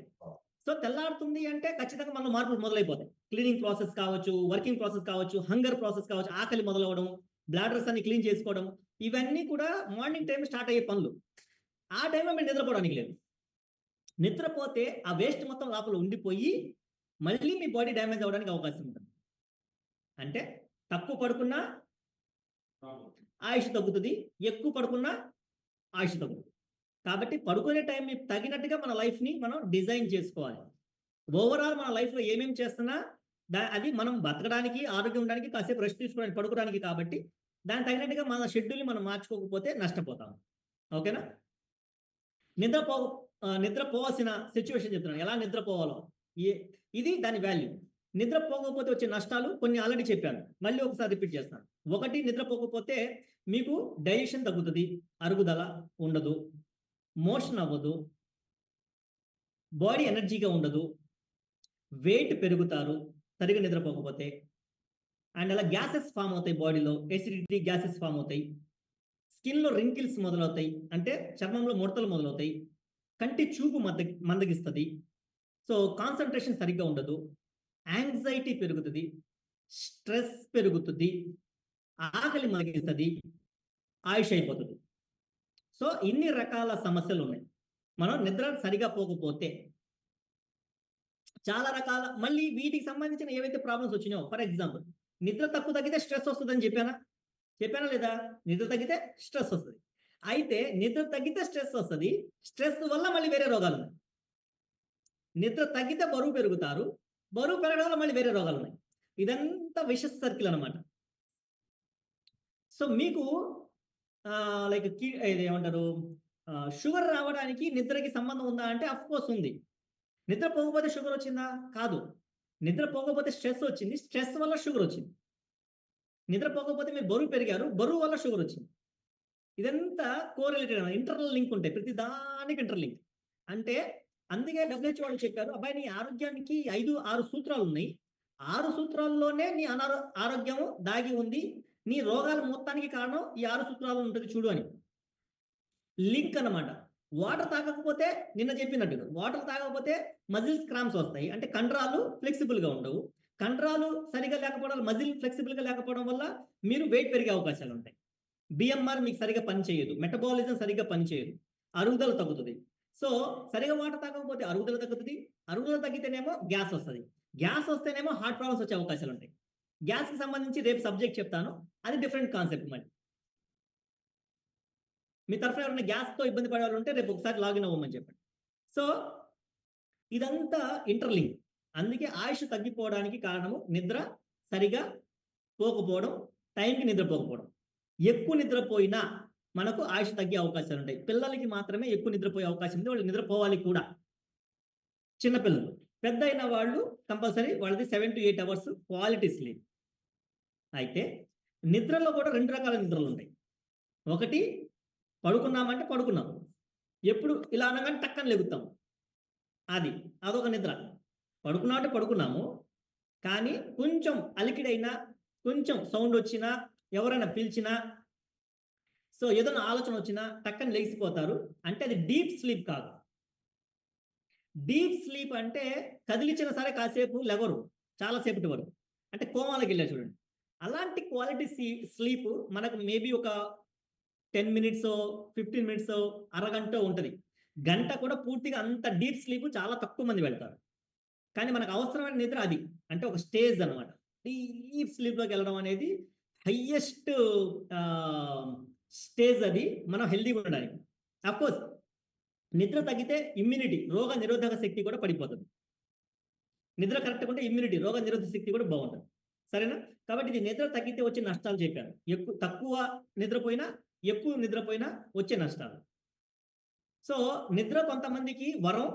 సో తెల్లారుతుంది అంటే ఖచ్చితంగా మనం మార్పులు మొదలైపోతాయి. క్లీనింగ్ ప్రాసెస్ కావచ్చు, వర్కింగ్ ప్రాసెస్ కావచ్చు, హంగర్ ప్రాసెస్ కావచ్చు, ఆకలి మొదలవడం, బ్లాడర్స్ అన్ని క్లీన్ చేసుకోవడం, ఇవన్నీ కూడా మార్నింగ్ టైం స్టార్ట్ అయ్యే పనులు. ఆ టైంలో మీరు నిద్రపోవడానికి లేదు. నిద్రపోతే ఆ వేస్ట్ మొత్తం లోపల ఉండిపోయి మళ్ళీ మీ బాడీ డ్యామేజ్ అవ్వడానికి అవకాశం ఉంటుంది. అంటే తక్కువ పడుకున్నా ఆయుష్ తగ్గుతుంది, ఎక్కువ పడుకున్నా ఆయుష్ తగ్గుతుంది. కాబట్టి పడుకునే టైం తగినట్టుగా మన లైఫ్ని మనం డిజైన్ చేసుకోవాలి. ఓవరాల్ మన లైఫ్లో ఏమేమి చేస్తున్నా అది మనం బతకడానికి, ఆరోగ్యం ఉండడానికి, కాసేపు రెస్ట్ తీసుకోవడానికి, పడుకోవడానికి. కాబట్టి దానికి తగినట్టుగా మన షెడ్యూల్ని మనం మార్చుకోకపోతే నష్టపోతాం. ఓకేనా? నిద్రపోవాల్సిన సిచ్యువేషన్ చెప్తున్నాను, ఎలా నిద్రపోవాలో. ఇది దాని వాల్యూ. నిద్రపోకపోతే వచ్చే నష్టాలు కొన్ని ఆల్రెడీ చెప్పాను, మళ్ళీ ఒకసారి రిపీట్ చేస్తాను. 1, నిద్రపోకపోతే మీకు డైజెషన్ తగ్గుతుంది, అరుగుదల ఉండదు. మోషన్ అవ్వదు, బాడీ ఎనర్జీగా ఉండదు, వెయిట్ పెరుగుతారు సరిగా నిద్రపోకపోతే, అండ్ అలా గ్యాసెస్ ఫామ్ అవుతాయి బాడీలో, ఎసిడిటీ గ్యాసెస్ ఫామ్ అవుతాయి, స్కిన్లో రింకిల్స్ మొదలవుతాయి, అంటే చర్మంలో ముడతలు మొదలవుతాయి, కంటి చూపు మందగిస్తుంది, సో కాన్సన్ట్రేషన్ సరిగ్గా ఉండదు, యాంగ్జైటీ పెరుగుతుంది, స్ట్రెస్ పెరుగుతుంది, ఆకలి మలగిస్తుంది, ఆయుష్ అయిపోతుంది. సో ఇన్ని రకాల సమస్యలు ఉన్నాయి. మనం నిద్ర సరిగా పోకపోతే చాలా రకాల, మళ్ళీ వీటికి సంబంధించిన ఏవైతే ప్రాబ్లమ్స్ వచ్చినాయో, ఫర్ ఎగ్జాంపుల్ నిద్ర తక్కువ తగ్గితే స్ట్రెస్ వస్తుందని చెప్పానా లేదా? నిద్ర తగ్గితే స్ట్రెస్ వస్తుంది. అయితే నిద్ర తగ్గితే స్ట్రెస్ వస్తుంది, స్ట్రెస్ వల్ల మళ్ళీ వేరే రోగాలు ఉన్నాయి. నిద్ర తగ్గితే బరువు పెరుగుతారు, బరువు పెరగడం వల్ల మళ్ళీ వేరే రోగాలు ఉన్నాయి. ఇదంతా విషస్ సర్కిల్ అనమాట. సో మీకు లైక్ ఇది ఏమంటారు, షుగర్ రావడానికి నిద్రకి సంబంధం ఉందా అంటే అఫ్ కోర్స్ ఉంది. నిద్ర పోకపోతే షుగర్ వచ్చిందా? కాదు. నిద్ర పోకపోతే స్ట్రెస్ వచ్చింది, స్ట్రెస్ వల్ల షుగర్ వచ్చింది. నిద్ర పోకపోతే మీరు బరువు పెరిగారు, బరువు వల్ల షుగర్ వచ్చింది. ఇదంతా కోరిలేటెడ్, ఇంటర్నల్ లింక్ ఉంటాయి, ప్రతి దానికి ఇంటర్లింక్. అంటే అందుకే WHO వాళ్ళు చెప్పారు, అబ్బాయి నీ ఆరోగ్యానికి 5-6 సూత్రాలు ఉన్నాయి, 6 సూత్రాల్లోనే నీ ఆరోగ్యం దాగి ఉంది, నీ రోగాల మొత్తానికి కారణం ఈ 6 సూత్రాలు ఉంటుంది చూడు అని. లింక్ అన్నమాట. వాటర్ తాగకపోతే, నిన్న చెప్పినట్టుగా వాటర్ తాగకపోతే మజిల్స్ క్రాంప్స్ వస్తాయి, అంటే కండరాలు ఫ్లెక్సిబుల్గా ఉండవు. కండరాలు సరిగా లేకపోవడం, మజిల్ ఫ్లెక్సిబుల్గా లేకపోవడం వల్ల మీరు వెయిట్ పెరిగే అవకాశాలు ఉంటాయి. బిఎంఆర్ మీకు సరిగా పనిచేయదు, మెటబాలిజం సరిగా పనిచేయదు, అరుగుదల తగ్గుతుంది. సో సరిగా వాటర్ తాగకపోతే అరుగుదల తగ్గుతుంది, అరుగుదల తగ్గితేనేమో గ్యాస్ వస్తుంది, గ్యాస్ వస్తేనేమో హార్ట్ ప్రాబ్లమ్స్ వచ్చే అవకాశాలు ఉంటాయి. గ్యాస్కి సంబంధించి రేపు సబ్జెక్ట్ చెప్తాను, అది డిఫరెంట్ కాన్సెప్ట్. మళ్ళీ మీ తరఫున ఎవరైనా గ్యాస్తో ఇబ్బంది పడే వాళ్ళు ఉంటే రేపు ఒకసారి లాగిన్ అవ్వమని చెప్పండి. సో ఇదంతా ఇంటర్లింక్. అందుకే ఆయుష్ తగ్గిపోవడానికి కారణము నిద్ర సరిగా పోకపోవడం, టైంకి నిద్రపోకపోవడం. ఎక్కువ నిద్రపోయినా మనకు ఆయుష్ తగ్గే అవకాశాలు ఉంటాయి. పిల్లలకి మాత్రమే ఎక్కువ నిద్రపోయే అవకాశం ఉంది, వాళ్ళు నిద్రపోవాలి కూడా. చిన్నపిల్లలు, పెద్ద అయిన వాళ్ళు కంపల్సరీ వాళ్ళది 7 to 8 hours క్వాలిటీ స్లీప్. అయితే నిద్రలో కూడా 2 రకాల నిద్రలు ఉంటాయి. ఒకటి, పడుకున్నామంటే పడుకున్నాం, ఎప్పుడు ఇలా అనగానే టక్కన లెగుతాం, అదొక నిద్ర. పడుకున్నామంటే పడుకున్నాము, కానీ కొంచెం అలికిడైనా, కొంచెం సౌండ్ వచ్చినా, ఎవరైనా పిలిచినా, సో ఏదైనా ఆలోచన వచ్చినా టక్కన లేచిపోతారు, అంటే అది డీప్ స్లీప్ కాదు. డీప్ స్లీప్ అంటే కదిలించినా సరే కాసేపు లెవరు, చాలాసేపటి వరకు, అంటే కోమాలకు వెళ్ళారు చూడండి. అలాంటి క్వాలిటీ స్లీప్ మనకు మేబీ ఒక 10 minutes 15 minutes అరగంట ఉంటుంది. గంట కూడా పూర్తిగా అంత డీప్ స్లీప్ చాలా తక్కువ మంది వెళ్తారు. కానీ మనకు అవసరమైన నిద్ర అది, అంటే ఒక స్టేజ్ అనమాట. డీప్ స్లీప్లోకి వెళ్ళడం అనేది హయ్యెస్ట్ స్టేజ్, అది మనం హెల్దీగా ఉండడానికి. అఫ్కోర్స్ నిద్ర తగ్గితే ఇమ్యూనిటీ, రోగ నిరోధక శక్తి కూడా పడిపోతుంది. నిద్ర కరెక్ట్గా ఉంటే ఇమ్యూనిటీ, రోగ నిరోధక శక్తి కూడా బాగుంటుంది. సరేనా? కాబట్టి ఇది నిద్ర తగ్గితే వచ్చే నష్టాలు చెప్పాను. తక్కువ నిద్రపోయినా, ఎక్కువ నిద్రపోయినా వచ్చే నష్టాలు. సో నిద్ర కొంతమందికి వరం,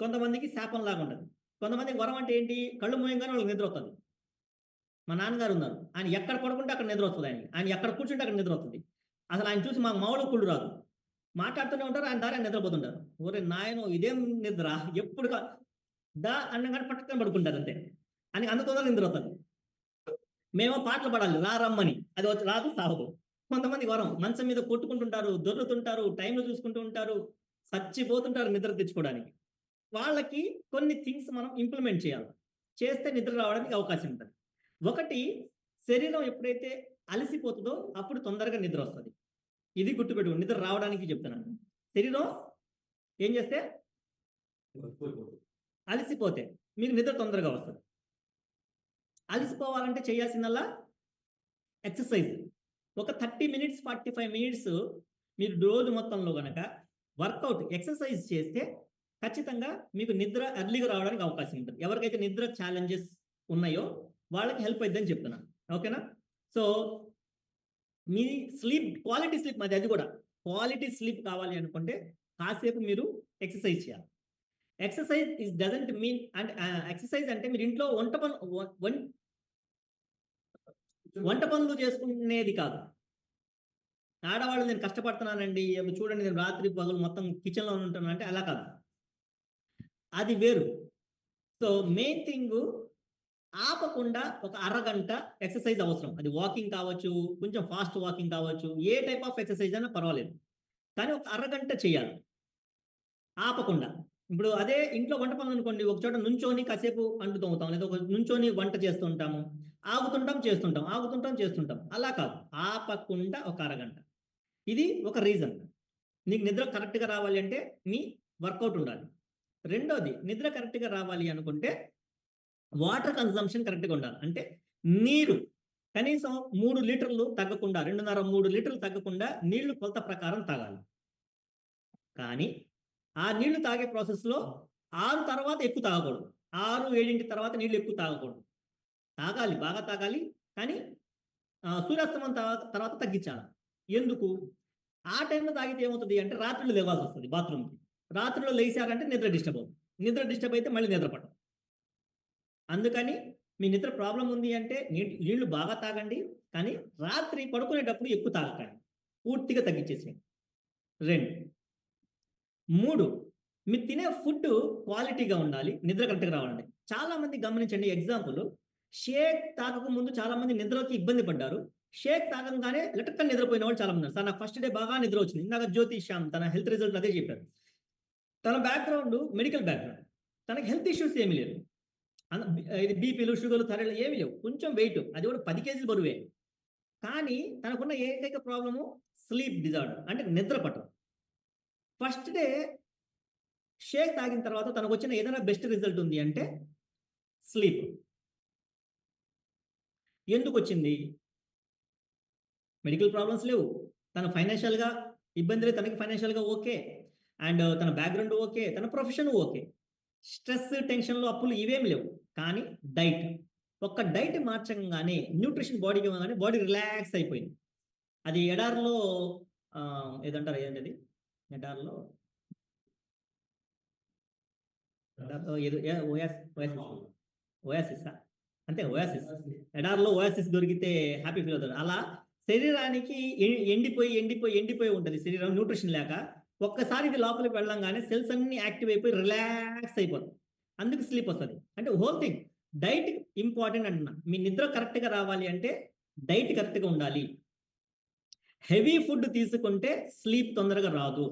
కొంతమందికి శాపం లాగా ఉంటుంది. కొంతమందికి వరం అంటే ఏంటి, కళ్ళు మూయంగానే వాళ్ళకి నిద్ర వస్తుంది. మా నాన్నగారు ఉన్నారు, ఆయన ఎక్కడ పడుకుంటే అక్కడ నిద్ర వస్తుంది, ఆయన ఎక్కడ కూర్చుంటే అక్కడ నిద్ర వస్తుంది. అసలు ఆయన చూసి మాకు మామూలు కుళ్ళు రాదు, మాట్లాడుతూనే ఉంటారు, ఆయన దారి నిద్రపోతుంటారు. ఓరే నాయనో ఇదేం నిద్ర, ఎప్పుడు దా అన్నగానే పట్టుకొని పడుకుంటారు అంతే, అని అంత తొందరగా నిద్ర వస్తుంది. మేము పాటలు పడాలి రా రమ్మని, అది వచ్చి రాదు సాగదు. కొంతమంది వరం, మంచం మీద కొట్టుకుంటుంటారు, దొర్లుతుంటారు, టైంలో చూసుకుంటూ ఉంటారు, చచ్చిపోతుంటారు నిద్ర తెచ్చుకోవడానికి. వాళ్ళకి కొన్ని థింగ్స్ మనం ఇంప్లిమెంట్ చేయాలి, చేస్తే నిద్ర రావడానికి అవకాశం ఉంటుంది. ఒకటి, శరీరం ఎప్పుడైతే అలసిపోతుందో అప్పుడు తొందరగా నిద్ర వస్తుంది. ఇది గుర్తుపెట్టుకో, నిద్ర రావడానికి చెప్తున్నాను. శరీరం ఏం చేస్తే అలసిపోతే మీకు నిద్ర తొందరగా వస్తుంది. అలసిపోవాలంటే చేయాల్సిందల్లా ఎక్సర్సైజ్. ఒక 30 minutes 45 minutes మీరు రోజు మొత్తంలో కనుక వర్కౌట్ ఎక్సర్సైజ్ చేస్తే ఖచ్చితంగా మీకు నిద్ర ఎర్లీగా రావడానికి అవకాశం ఉంటుంది. ఎవరికైతే నిద్ర ఛాలెంజెస్ ఉన్నాయో వాళ్ళకి హెల్ప్ అవుతుందని చెప్తున్నాను. ఓకేనా? సో మీ స్లీప్, క్వాలిటీ స్లీప్, అది కూడా క్వాలిటీ స్లీప్ కావాలి అనుకుంటే కాసేపు మీరు ఎక్సర్సైజ్ చేయాలి. Exercise is doesn't mean, and exercise అంటే మీరు ఇంట్లో వంట పనులు చేసుకునేది కాదు. ఆడవాళ్ళు నేను కష్టపడుతున్నానండి, చూడండి నేను రాత్రి పగలు మొత్తం కిచెన్లో ఉంటున్నాను అంటే అలా కాదు, అది వేరు. సో మెయిన్ థింగ్ ఆపకుండా ఒక అరగంట ఎక్సర్సైజ్ అవసరం. అది వాకింగ్ కావచ్చు, కొంచెం ఫాస్ట్ వాకింగ్ కావచ్చు, ఏ టైప్ ఆఫ్ ఎక్సర్సైజ్ అయినా పర్వాలేదు, కానీ ఒక అరగంట చేయాలి ఆపకుండా. ఇప్పుడు అదే ఇంట్లో వంట పనులు అనుకోండి, ఒక చోట నుంచొని కాసేపు అంటు తోముతాం, లేదా ఒక నుంచొని వంట చేస్తుంటాము, ఆగుతుంటాం చేస్తుంటాం, ఆగుతుంటాం చేస్తుంటాం. అలా కాదు, ఆపకుండా ఒక అరగంట. ఇది ఒక రీజన్. నీకు నిద్ర కరెక్ట్గా రావాలి అంటే మీ వర్కౌట్ ఉండాలి. రెండోది, నిద్ర కరెక్ట్గా రావాలి అనుకుంటే వాటర్ కన్సంప్షన్ కరెక్ట్గా ఉండాలి. అంటే నీరు కనీసం 3 లీటర్లు తగ్గకుండా, 2.5-3 లీటర్లు తగ్గకుండా నీళ్లు కొలత ప్రకారం తాగాలి. కానీ ఆ నీళ్లు తాగే ప్రాసెస్లో 6 తర్వాత ఎక్కువ తాగకూడదు. 6-7 తర్వాత నీళ్లు ఎక్కువ తాగకూడదు. తాగాలి, బాగా తాగాలి, కానీ సూర్యాస్తమం తర్వాత తగ్గించాలి. ఎందుకు? ఆ టైంలో తాగితే ఏమవుతుంది అంటే రాత్రిలో లేవాల్సి వస్తుంది బాత్రూమ్కి. రాత్రిలో లేచారంటే నిద్ర డిస్టర్బ్ అవుతుంది. నిద్ర డిస్టర్బ్ అయితే మళ్ళీ నిద్ర పట్టదు. అందుకని మీ నిద్ర ప్రాబ్లం ఉంది అంటే నీళ్లు బాగా తాగండి, కానీ రాత్రి పడుకునేటప్పుడు ఎక్కువ తాగకండి, పూర్తిగా తగ్గించేసేయండి. 2, 3, మీరు తినే ఫుడ్ క్వాలిటీగా ఉండాలి, నిద్ర కరెక్ట్గా రావాలండి. చాలా మంది గమనించండి, ఎగ్జాంపుల్, షేక్ తాగక ముందు చాలా మంది నిద్రకి ఇబ్బంది పడ్డారు. షేక్ తాగంగానే లటక్కన నిద్రపోయిన వాళ్ళు చాలా మంది ఉన్నారు. సార్ నాకు ఫస్ట్ డే బాగా నిద్ర వచ్చింది. ఇందాక జ్యోతి శ్యామ్ తన హెల్త్ రిజల్ట్ అదే చెప్పారు. తన బ్యాక్గ్రౌండ్ మెడికల్ బ్యాక్గ్రౌండ్, తనకి హెల్త్ ఇష్యూస్ ఏమీ లేవు. ఇది బీపీలు, షుగర్లు, థైరాయిడ్ ఏమీ లేవు. కొంచెం వెయిట్, అది కూడా 10 కేజీలు బరువే. కానీ తనకున్న ఏకైక ప్రాబ్లము స్లీప్ డిజార్డర్, అంటే నిద్ర పట్టడం. ఫస్ట్ డే షేక్ తాగిన తర్వాత తనకు వచ్చిన ఏదైనా బెస్ట్ రిజల్ట్ ఉంది అంటే స్లీప్. ఎందుకు వచ్చింది? మెడికల్ ప్రాబ్లమ్స్ లేవు, తన ఫైనాన్షియల్గా ఇబ్బంది లేదు, తనకి ఫైనాన్షియల్గా ఓకే, అండ్ తన బ్యాక్గ్రౌండ్ ఓకే, తన ప్రొఫెషన్ ఓకే, స్ట్రెస్, టెన్షన్లు, అప్పులు ఇవేమి లేవు. కానీ డైట్, ఒక్క డైట్ మార్చంగానే న్యూట్రిషన్ బాడీకి ఇవ్వగానే బాడీ రిలాక్స్ అయిపోయింది. అది ఎడారిలో ఏదంటారు, ఏంటది ఎడారిలో ఓయాసిస్ అంతే, ఓయాసిస్. ఎడారిలో ఓయాసిస్ దొరికితే హ్యాపీ ఫీల్ అవుతాడు. అలా శరీరానికి ఎండిపోయి ఎండిపోయి ఎండిపోయి ఉంటుంది శరీరం, న్యూట్రిషన్ లేక. ఒక్కసారి ఇది లోపలికి వెళ్ళంగానే సెల్స్ అన్ని యాక్టివ్ అయిపోయి రిలాక్స్ అయిపోతుంది. అందుకు స్లీప్ వస్తుంది. అంటే హోల్ థింగ్ డైట్ ఇంపార్టెంట్ అంటున్నా. మీ నిద్ర కరెక్ట్గా రావాలి అంటే డైట్ కరెక్ట్గా ఉండాలి. హెవీ ఫుడ్ తీసుకుంటే స్లీప్ తొందరగా రాదు.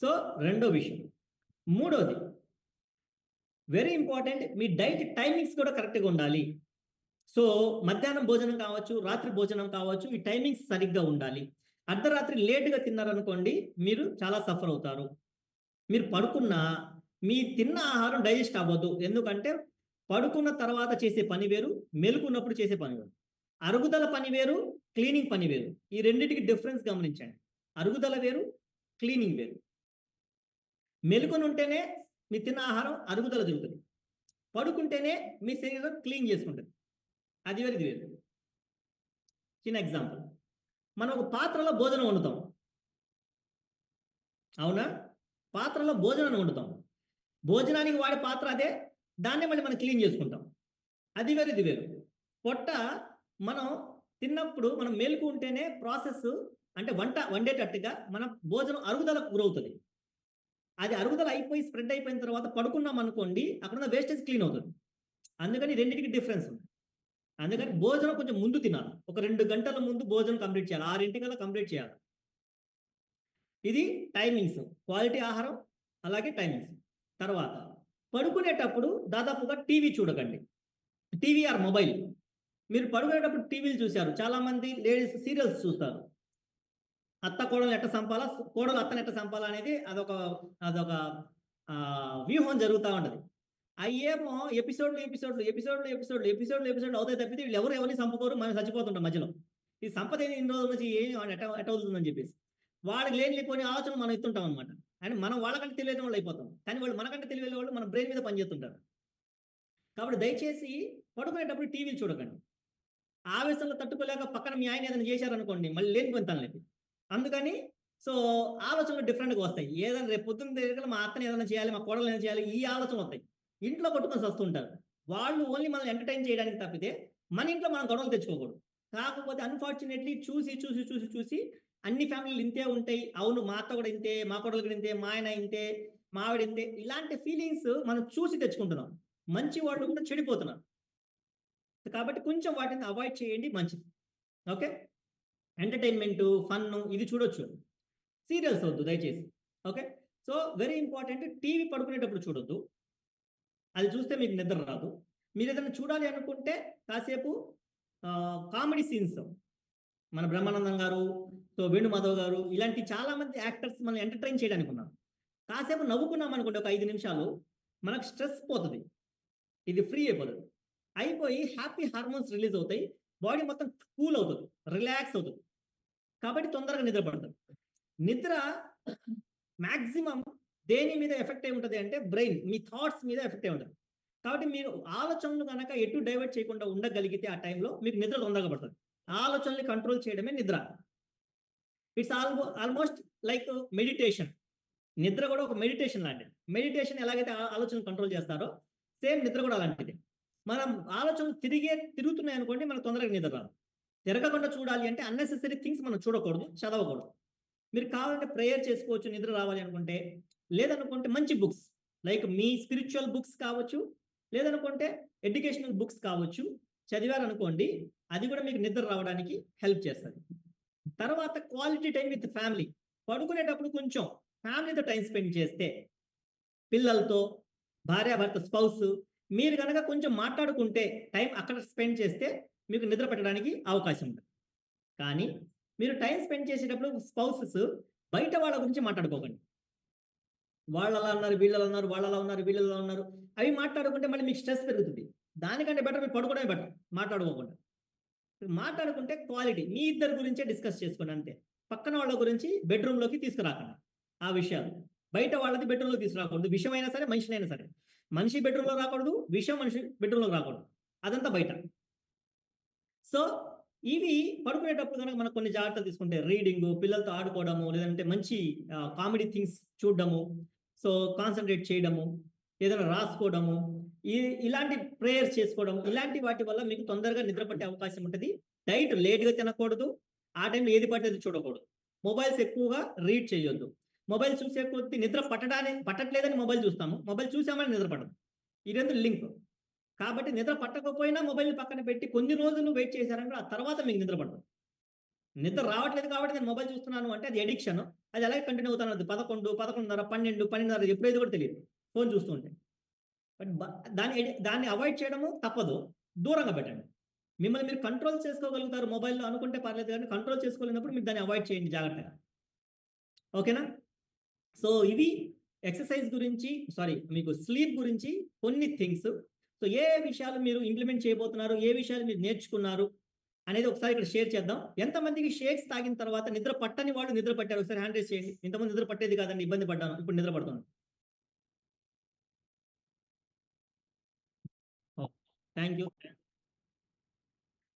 సో రెండో విషయం. మూడోది వెరీ ఇంపార్టెంట్, మీ డైట్ టైమింగ్స్ కూడా కరెక్ట్గా ఉండాలి. సో మధ్యాహ్నం భోజనం కావచ్చు, రాత్రి భోజనం కావచ్చు, ఈ టైమింగ్స్ సరిగ్గా ఉండాలి. అర్ధరాత్రి లేటుగా తిన్నారనుకోండి, మీరు చాలా సఫర్ అవుతారు. మీరు పడుకున్నా మీ తిన్న ఆహారం డైజెస్ట్ అవ్వదు. ఎందుకంటే పడుకున్న తర్వాత చేసే పని వేరు, మెలుకున్నప్పుడు చేసే పని వేరు. అరుగుదల పని వేరు, క్లీనింగ్ పని వేరు. ఈ రెండింటికి డిఫరెన్స్ గమనించండి. అరుగుదల వేరు, క్లీనింగ్ వేరు. మెలుకుని ఉంటేనే మీ తిన్న ఆహారం అరుగుదల జరుగుతుంది, పడుకుంటేనే మీ శరీరం క్లీన్ చేసుకుంటుంది. అది వేరు, ఇది వేరు. చిన్న ఎగ్జాంపుల్, మనం ఒక పాత్రలో భోజనం వండుతాం, అవునా? పాత్రలో భోజనాన్ని వండుతాం, భోజనానికి వాడే పాత్ర అదే, దాన్నే మళ్ళీ మనం క్లీన్ చేసుకుంటాం. అది వేరు, ఇది వేరు. పొట్ట మనం తిన్నప్పుడు మనం మేలుకు ఉంటేనే ప్రాసెస్, అంటే వంట వండేటట్టుగా మన భోజనం అరుగుదలకు గురవుతుంది. అది అరుగుదల అయిపోయి స్ప్రెడ్ అయిపోయిన తర్వాత పడుకున్నాం అనుకోండి, అక్కడ వేస్టేజ్ క్లీన్ అవుతుంది. అందుకని రెండింటికి డిఫరెన్స్ ఉంది. అందుకని భోజనం కొంచెం ముందు తినాలి. ఒక 2 గంటల ముందు భోజనం కంప్లీట్ చేయాలి, 6 కంప్లీట్ చేయాలి. ఇది టైమింగ్స్, క్వాలిటీ ఆహారం, అలాగే టైమింగ్స్. తర్వాత పడుకునేటప్పుడు దాదాపుగా టీవీ చూడకండి, టీవీ ఆర్ మొబైల్. మీరు పడుకునేటప్పుడు టీవీలు చూశారు, చాలామంది లేడీస్ సీరియల్స్ చూస్తారు. అత్త కోడలు ఎట్ట సంపాలా, కోడలు అత్తను ఎట్ట సంపాలా అనేది అదొక వ్యూహం జరుగుతూ ఉంటుంది. అయ్యేమో ఎపిసోడ్లు అవుతాయి తప్పితే వీళ్ళు ఎవరిని చంపుకోరు, మనం చచ్చిపోతుంటాం మధ్యలో. ఈ సంపద ఇన్ని రోజుల నుంచి ఎట్ట అవుతుందని చెప్పేసి వాళ్ళకి లేని ఆలోచనలు మనం ఎత్తుంటాం అనమాట. అని మనం వాళ్ళకంటే తెలియని వాళ్ళు అయిపోతాం, కానీ వాళ్ళు మనకంటే తెలియని వాళ్ళు మన బ్రెయిన్ మీద పనిచేస్తుంటారు. కాబట్టి దయచేసి పడుకునేటప్పుడు టీవీలు చూడకండి. ఆవేశంలో తట్టుకోలేక పక్కన మీ ఆయన ఏదైనా చేశారనుకోండి, మళ్ళీ లేని పొందుతాను. అందుకని సో ఆలోచనలు డిఫరెంట్గా వస్తాయి. ఏదైనా రేపు పొద్దున్న దగ్గర మా అత్తని ఏదైనా చేయాలి, మా కోడలు ఏదైనా చేయాలి, ఈ ఆలోచనలు వస్తాయి. ఇంట్లో కొట్టుకొని వస్తుంటారు. వాళ్ళు ఓన్లీ మనల్ని ఎంటర్టైన్ చేయడానికి తప్పితే మన ఇంట్లో మనం గొడవలు తెచ్చుకోకూడదు. కాకపోతే అన్ఫార్చునేట్లీ చూసి అన్ని ఫ్యామిలీలు ఇంతే ఉంటాయి. అవును, మా అత్త కూడా ఇంతే, మా కొడుకు కూడా ఇంతే, మా ఆయన ఇంతే, మా ఆవిడ ఇంతే. ఇలాంటి ఫీలింగ్స్ మనం చూసి తెచ్చుకుంటున్నాం. మంచి వాళ్ళు కూడా చెడిపోతున్నారు. కాబట్టి కొంచెం వాటిని అవాయిడ్ చేయండి, మంచిది. ఓకే, ఎంటర్టైన్మెంట్, ఫన్ ఇది చూడొచ్చు, సీరియల్స్ వద్దు దయచేసి. Okay, so very important, TV పడుకునేటప్పుడు చూడొద్దు. అది చూస్తే మీకు నిద్ర రాదు. మీరు ఏదైనా చూడాలి అనుకుంటే కాసేపు కామెడీ సీన్స్, మన బ్రహ్మానందం గారు, సో వేణుమాధవ్ గారు, ఇలాంటి చాలా మంది యాక్టర్స్ మనం ఎంటర్టైన్ చేయడానికి ఉన్నారు. కాసేపు నవ్వుకున్నాం అనుకోండి ఒక 5 నిమిషాలు, మనకు స్ట్రెస్ పోతుంది, ఇది ఫ్రీ అయిపోతుంది. అయిపోయి హ్యాపీ హార్మోన్స్ రిలీజ్ అవుతాయి, బాడీ మొత్తం కూల్ అవుతుంది, రిలాక్స్ అవుతుంది. కాబట్టి తొందరగా నిద్ర పడుతుంది. నిద్ర మ్యాక్సిమం దేని మీద ఎఫెక్ట్ అయి ఉంటుంది అంటే బ్రెయిన్, మీ థాట్స్ మీద ఎఫెక్ట్ అయి ఉంటుంది. కాబట్టి మీరు ఆలోచనలు కనుక ఎటు డైవర్ట్ చేయకుండా ఉండగలిగితే ఆ టైంలో మీకు నిద్ర తొందరగా పడుతుంది. ఆలోచనల్ని కంట్రోల్ చేయడమే నిద్ర. It's almost like meditation. నిద్ర కూడా ఒక మెడిటేషన్ లాంటిది. మెడిటేషన్ ఎలాగైతే ఆలోచనలు కంట్రోల్ చేస్తారో సేమ్ నిద్ర కూడా అలాంటిది. మనం ఆలోచనలు తిరుగుతున్నాయి అనుకోండి, మనకు తొందరగా నిద్ర రాదు. తిరగకుండా చూడాలి అంటే అన్నెసెసరీ థింగ్స్ మనం చూడకూడదు, చదవకూడదు. మీరు కావాలంటే ప్రేయర్ చేసుకోవచ్చు నిద్ర రావాలి అనుకుంటే, లేదనుకుంటే మంచి బుక్స్ లైక్ మీ స్పిరిచువల్ బుక్స్ కావచ్చు, లేదనుకుంటే ఎడ్యుకేషనల్ బుక్స్ కావచ్చు, చదివారనుకోండి, అది కూడా మీకు నిద్ర రావడానికి హెల్ప్ చేస్తుంది. తర్వాత క్వాలిటీ టైం విత్ ఫ్యామిలీ. పడుకునేటప్పుడు కొంచెం ఫ్యామిలీతో టైం స్పెండ్ చేస్తే, పిల్లలతో, భార్యాభర్త, స్పౌస్, మీరు కనుక కొంచెం మాట్లాడుకుంటే, టైం అక్కడ స్పెండ్ చేస్తే మీకు నిద్ర పెట్టడానికి అవకాశం ఉంటుంది. కానీ మీరు టైం స్పెండ్ చేసేటప్పుడు స్పౌసెస్ బయట వాళ్ళ గురించి మాట్లాడుకోకండి. వాళ్ళు అలా ఉన్నారు, వీళ్ళు అలా ఉన్నారు, వాళ్ళు అలా ఉన్నారు, వీళ్ళు అలా ఉన్నారు, అవి మాట్లాడుకుంటే మళ్ళీ మీకు స్ట్రెస్ పెరుగుతుంది. దానికంటే బెటర్ మీరు పడుకోవడమే బెటర్, మాట్లాడుకోకుండా. మాట్లాడుకుంటే క్వాలిటీ మీ ఇద్దరి గురించే డిస్కస్ చేసుకోండి అంతే. పక్కన వాళ్ళ గురించి బెడ్రూమ్లోకి తీసుకురాకండి. ఆ విషయాలు బయట వాళ్ళది బెడ్రూమ్లో తీసుకురాకూడదు. విషయం అయినా సరే, మనిషినైనా సరే. మనిషి బెడ్రూమ్లో రాకూడదు, విషయం మనిషి బెడ్రూమ్లో రాకూడదు, అదంతా బయట. సో ఇవి పడుకునేటప్పుడు కనుక మనం కొన్ని జాగ్రత్తలు తీసుకుంటే, రీడింగ్, పిల్లలతో ఆడుకోవడము, లేదంటే మంచి కామెడీ థింగ్స్ చూడడము, సో కాన్సన్ట్రేట్ చేయడము, ఏదైనా రాసుకోవడము, ఇలాంటి ప్రేయర్స్ చేసుకోవడం, ఇలాంటి వాటి వల్ల మీకు తొందరగా నిద్ర పట్టే అవకాశం ఉంటుంది. డైట్ లేట్గా తినకూడదు, ఆ టైంలో ఏది పట్టేది చూడకూడదు. మొబైల్స్ ఎక్కువగా రీడ్ చేయొద్దు. మొబైల్ చూసే కొద్ది నిద్ర పట్టట్లేదని మొబైల్ చూస్తాము, మొబైల్ చూసామని నిద్ర పడదు. ఈ రెండు లింక్. కాబట్టి నిద్ర పట్టకపోయినా మొబైల్ పక్కన పెట్టి కొన్ని రోజులు వెయిట్ చేశారంటే ఆ తర్వాత మీకు నిద్ర పడదు. నిద్ర రావట్లేదు కాబట్టి నేను మొబైల్ చూస్తున్నాను అంటే అది అడిక్షన్. అది అలాగే కంటిన్యూ అవుతాను. 11, 11:30, 12, 12:30 ఎప్పుడైతే కూడా తెలియదు ఫోన్ చూస్తుంటే. బట్ దాన్ని అవాయిడ్ చేయడము తప్పదు, దూరంగా పెట్టండి. మిమ్మల్ని మీరు కంట్రోల్ చేసుకోగలుగుతారు మొబైల్లో అనుకుంటే పర్లేదు, కానీ కంట్రోల్ చేసుకోలేనప్పుడు మీరు దాన్ని అవాయిడ్ చేయండి జాగ్రత్తగా. ఓకేనా? సో ఇవి ఎక్సర్సైజ్ గురించి, మీకు స్లీప్ గురించి కొన్ని థింగ్స్. సో ఏ విషయాలు మీరు ఇంప్లిమెంట్ చేయబోతున్నారు, ఏ విషయాలు మీరు నేర్చుకున్నారు అనేది ఒకసారి ఇక్కడ షేర్ చేద్దాం. ఎంతమందికి షేక్స్ తాగిన తర్వాత నిద్ర పట్టని వాళ్ళు నిద్ర పట్టారు? ఒకసారి హ్యాండ్ రేస్ చేయండి. ఇంతకుముందు నిద్ర పట్టేది కాదండి, ఇబ్బంది పడ్డాను, ఇప్పుడు నిద్ర పడుతుంది. Thank you.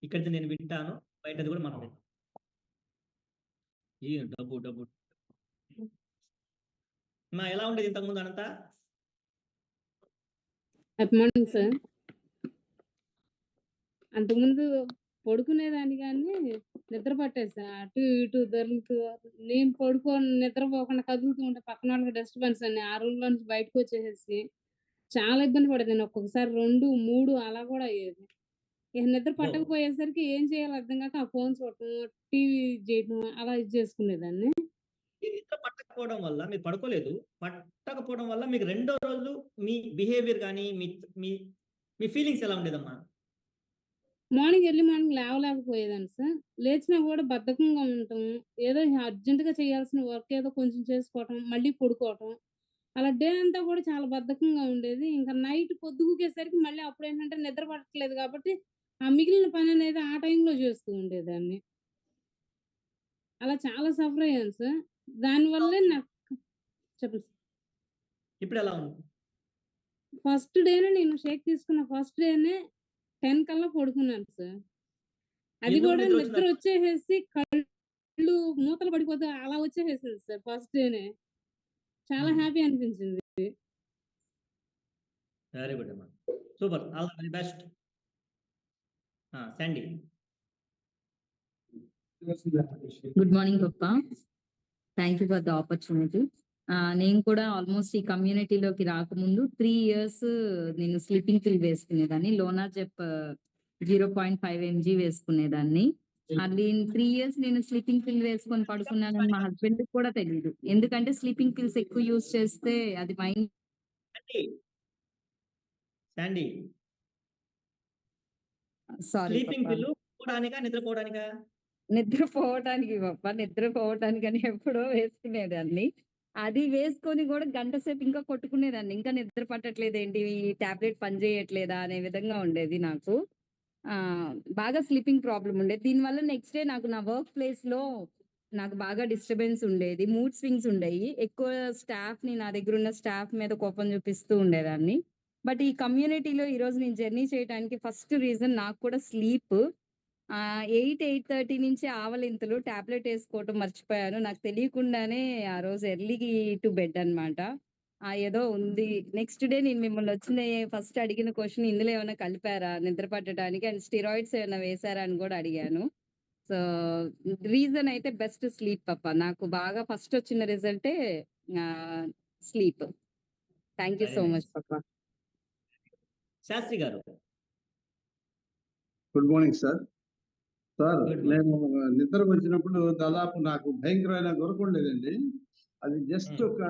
ఇక్కడిది నేను వింటాను, బయటది కూడా మనం వింటాం. ఈ డబ్బు మా ఎలా ఉండేది ఇంతకుముందు అనంతా? Good morning sir. అంతకుముందు పడుకునేదాన్ని కానీ నిద్ర పట్టేది సార్. అటు ఇటు దొర్లుతూ నేను పడుకొని నిద్రపోకుండా కదులుతూ ఉంటే పక్కన వాళ్ళకి డిస్టర్బెన్స్ అని ఆ రూమ్‌లో నుంచి బయటకు వచ్చేసేసి చాలా ఇబ్బంది పడేదాన్ని. ఒక్కొక్కసారి 2, 3 అలా కూడా అయ్యేది. ఇక నిద్ర పట్టకపోయేసరికి ఏం చేయాలో అర్థం కాక ఆ ఫోన్ చూడటం, టీవీ చేయటం అలా ఇది చేసుకునేదాన్ని. ఈ నిద్ర పట్టకపోవడం వల్ల మీరు పడుకోలేదు. పట్టకపోవడం వల్ల మీకు రెండో రోజు మీ బిహేవియర్ గాని, మీ మీ ఫీలింగ్స్ ఎలా ఉండేదమ్మా? ఎర్లీ మార్నింగ్ లేవలేకపోయేదాన్ని సార్. లేచినా కూడా బద్ధకంగా ఉండటం, ఏదో అర్జెంట్‌గా చేయాల్సిన వర్క్ ఏదో కొంచెం చేసుకోవటం, మళ్ళీ పడుకోవటం. అలా డే అంతా కూడా చాలా బద్ధకంగా ఉండేది. ఇంకా నైట్ పొద్దుగూకేసరికి మళ్ళీ అప్పుడేంటంటే నిద్ర పట్టట్లేదు కాబట్టి, ఆ మిగిలిన పననేది ఆ టైంలో చేస్తూ ఉండేదాన్ని. అలా చాలా సఫర్ అయ్యాను సార్. దానివల్లే నాకు చెప్పండి సార్. ఇప్పుడెలా ఉంది? ఫస్ట్ డేనే నేను షేక్ తీసుకున్న ఫస్ట్ డేనే 10 కల్లా పడుకున్నాను సార్. అది ఎందుకు కూడా నిద్ర నిద్ర వచ్చిందంట? వచ్చేసేసి కళ్ళు మూతలు పడిపోతే అలా వచ్చేసేసింది సార్ ఫస్ట్ డేనే. చాలా హ్యాపీ అనిపించింది. వెరీ గుడ్ అమ్మా. Super. All the very best. Sandy. Good morning పప్పా. Thank you for the opportunity. నేను కూడా ఆల్మోస్ట్ ఈ కమ్యూనిటీలోకి రాకముందు 3 ఇయర్స్ నేను స్లీపింగ్ పిల్ వేసుకునేదాన్ని. లోనాజెప్ 0.5 mg వేసుకునేదాన్ని. అది 3 ఇయర్స్ నేను స్లీపింగ్ పిల్ వేసుకొని పడుకున్నానని మా హస్బెండ్ కూడా తెలీదు. ఎందుకంటే స్లీపింగ్ పిల్స్ ఎక్కువ యూజ్ చేస్తే అది మైండ్ శాండీ సారీ స్లీపింగ్ పప్పా. పిల్లు పోవడానికా నిద్రపోవడానికా? నిద్రపోవటానికి పప్పా. నిద్రపోవటానికని ఎప్పుడో వేసుకునేదాన్ని. అది వేసుకొని కూడా గంట సేపు ఇంకా కొట్టుకునేదాన్ని. ఇంకా నిద్ర పట్టట్లేదేంటి? ఈ టాబ్లెట్ పనిచేయట్లేదా? అనే విధంగా ఉండేది నాకు. బాగా స్లీపింగ్ ప్రాబ్లమ్ ఉండేది. దీనివల్ల నెక్స్ట్ డే నాకు నా వర్క్ ప్లేస్‌లో నాకు బాగా డిస్టర్బెన్స్ ఉండేది. మూడ్ స్వింగ్స్ ఉండేయి. ఎక్కువ నా దగ్గరున్న స్టాఫ్ మీద కోపం చూపిస్తూ ఉండేదాన్ని. బట్ ఈ కమ్యూనిటీలో ఈరోజు నేను జర్నీ చేయడానికి ఫస్ట్ రీజన్ నాకు కూడా స్లీప్. 8:30 నుంచి ఆవలింతలు టాబ్లెట్ ఏసుకోవటం మర్చిపోయాను. నాకు తెలియకుండానే ఆ రోజు ఎర్లీ‌గి టు బెడ్ అనమాట. ఏదో ఉంది. నెక్స్ట్ డే నేను మిమ్మల్నొచ్చిన ఫస్ట్ అడిగిన క్వెషన్ ఇందులో ఏమైనా కలిపారా నిద్ర పట్టడానికి? అండ్ స్టెరాయిడ్స్ ఏమైనా వేశారా అని గూడా అడిగాను. సో, రీజన్ అయితే బెస్ట్ స్లీప్ పప్పా. నాకు బాగా ఫస్ట్ వచ్చిన రిజల్టే sleep. Thank you very so nice. Much పప్పా. Shastri garu. Good morning sir. Sir good morning. నేను నిద్రకు వచ్చినప్పుడు దాదాపు నాకు భయంకరమైన గురకుండేదండి. అది జస్ట్ హ్మ్. ఒక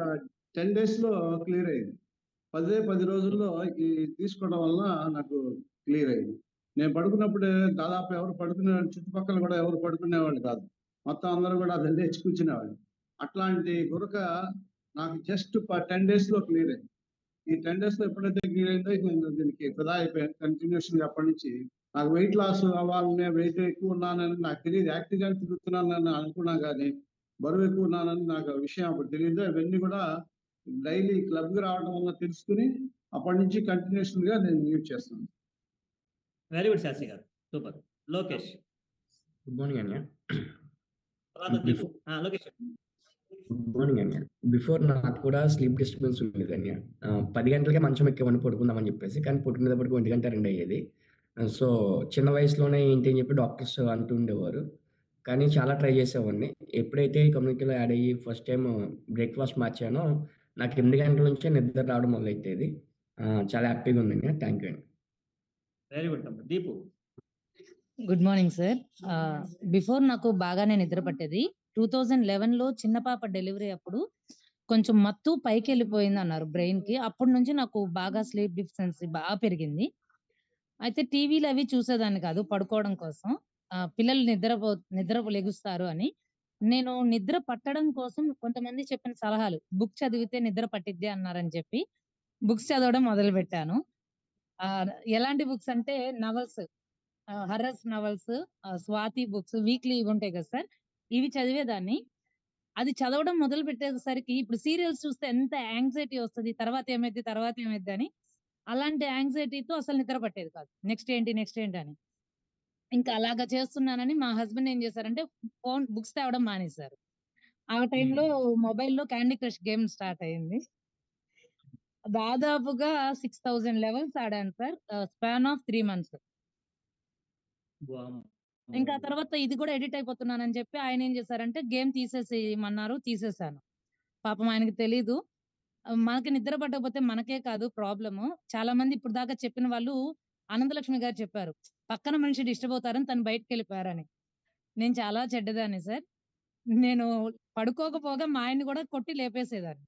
10 డేస్‌లో క్లియర్ అయింది. 10 రోజుల్లో ఇది తీసుకోవడం వలన నాకు క్లియర్ అయింది. నేను పడుకున్నప్పుడే దాదాపు ఎవరు చుట్టుపక్కల కూడా ఎవరు పడుకునేవాళ్ళు కాదు. మొత్తం అందరూ కూడా అది లేచి కూర్చునేవాళ్ళు. అట్లాంటి గురక నాకు జస్ట్ 10 డేస్‌లో క్లియర్ అయింది. ఈ 10 డేస్‌లో ఎప్పుడైతే క్లియర్ అయిందో ఇక నేను దీనికి ఫిదా అయిపోయాను. కంటిన్యూషన్‌గా అప్పటి నుంచి నాకు వెయిట్ లాస్ అవ్వాలని, వెయిట్ ఎక్కువ ఉన్నానని నాకు తెలీదు. యాక్టివ్‌గానే తిరుగుతున్నానని అనుకున్నా గానీ, బరువు ఎక్కువ ఉన్నానని నాకు ఆ విషయం అప్పుడు తెలీదు. అవన్నీ కూడా డైలీ క్లబ్‌కి రావడం వల్ల తెలుసుకొని, అప్పటి నుంచి కంటిన్యూషన్‌గా నేను యూజ్ చేస్తున్నాను. వెరీ గుడ్ శాస్త్రి గారు. సూపర్. లోకేష్. గుడ్ మార్నింగ్ అన్నయ్య. తర్వాత దీపు. లోకేష్. గుడ్ మార్నింగ్ అన్నయ్య. బిఫోర్ నాకు కూడా స్లీప్ డిస్టర్బెన్స్ ఉండేది అన్నయ్య. 10 గంటలకే మంచం ఎక్కేవాడిని పడుకుందామని చెప్పేసి. కానీ పడుకునేటప్పటికి 1 గంట, 2 అయ్యేది. సో, చిన్న వయసులోనే ఏంటి అని చెప్పి డాక్టర్స్ అంటూ ఉండేవారు. కానీ చాలా ట్రై చేసేవాడిని. ఎప్పుడైతే ఈ కమ్యూనిటీలో యాడ్ అయ్యి ఫస్ట్ టైమ్ బ్రేక్‌ఫాస్ట్ మార్చానో, నాకు 8 గంటల నుంచే నిద్ర రావడం మొదలైతేది. చాలా హ్యాపీగా ఉంది అన్నయ్య. థాంక్ యూ అండి. వెరీ గుడ్ తమ్ముడు. Deepu. Good morning sir. Before నాకు బాగానే నిద్ర పట్టేది. 2011లో చిన్న పాప డెలివరీ అప్పుడు కొంచెం మత్తు పైకెళ్ళిపోయిందన్నారు బ్రెయిన్‌కి. అప్పటి నుంచి నాకు బాగా స్లీప్ డిఫిషియన్సీ పెరిగింది. అయితే టీవీలు అవి చూసేదాన్ని కాదు పడుకోవడం కోసం. పిల్లలు నిద్ర లెగుస్తారు అని. నేను నిద్ర పట్టడం కోసం కొంతమంది చెప్పిన సలహాలు, బుక్ చదివితే నిద్ర పట్టిద్ది అన్నారని చెప్పి బుక్స్ చదవడం మొదలుపెట్టాను. ఎలాంటి బుక్స్ అంటే novels, horrors novels, Swathi books weekly ఇవి ఉంటాయి కదా సార్! ఇవి చదివేదాన్ని. అది చదవడం మొదలు పెట్టేసరికి ఇప్పుడు సీరియల్స్ చూస్తే ఎంత యాంగ్జైటీ వస్తది. తర్వాత ఏమైద్ది? తర్వాత ఏమైద్ది? అని. అలాంటి యాంగ్జైటీతో అసలు నిద్ర పట్టేది కాదు. నెక్స్ట్ ఏంటి? నెక్స్ట్ ఏంటి? అని. ఇంకా అలాగా చేస్తున్నానని మా హస్బెండ్ ఏం చేశారంటే బుక్స్ తేవడం మానేశారు. ఆ టైంలో మొబైల్‌లో క్యాండీ క్రష్ గేమ్ స్టార్ట్ అయింది. దాదాపుగా 6000 లెవెల్స్ ఆడాను సార్. Span of 3 months. వామ్మో! ఇంకా తర్వాత ఇది కూడా ఎడిక్ట్ అయిపోతున్నానని చెప్పి ఆయనేం చేశారంటే గేమ్ తీసేసేయమన్నారు. తీసేశాను. పాపం ఆయనకి తెలీదు. మనకి నిద్ర పట్టకపోతే మనకే కాదు ప్రాబ్లము. చాలా మంది ఇప్పుడు దాకా చెప్పిన వాళ్ళు ఆనందలక్ష్మి గారు చెప్పారు. పక్కన మనిషి డిస్టర్బ్ అవుతారని తను బయటికెళ్ళిపోయారని. నేను చాలా చెడ్డదాన్ని సార్. నేను పడుకోకపోగా మా ఆయన్ని కూడా కొట్టి లేపేసేదాన్ని.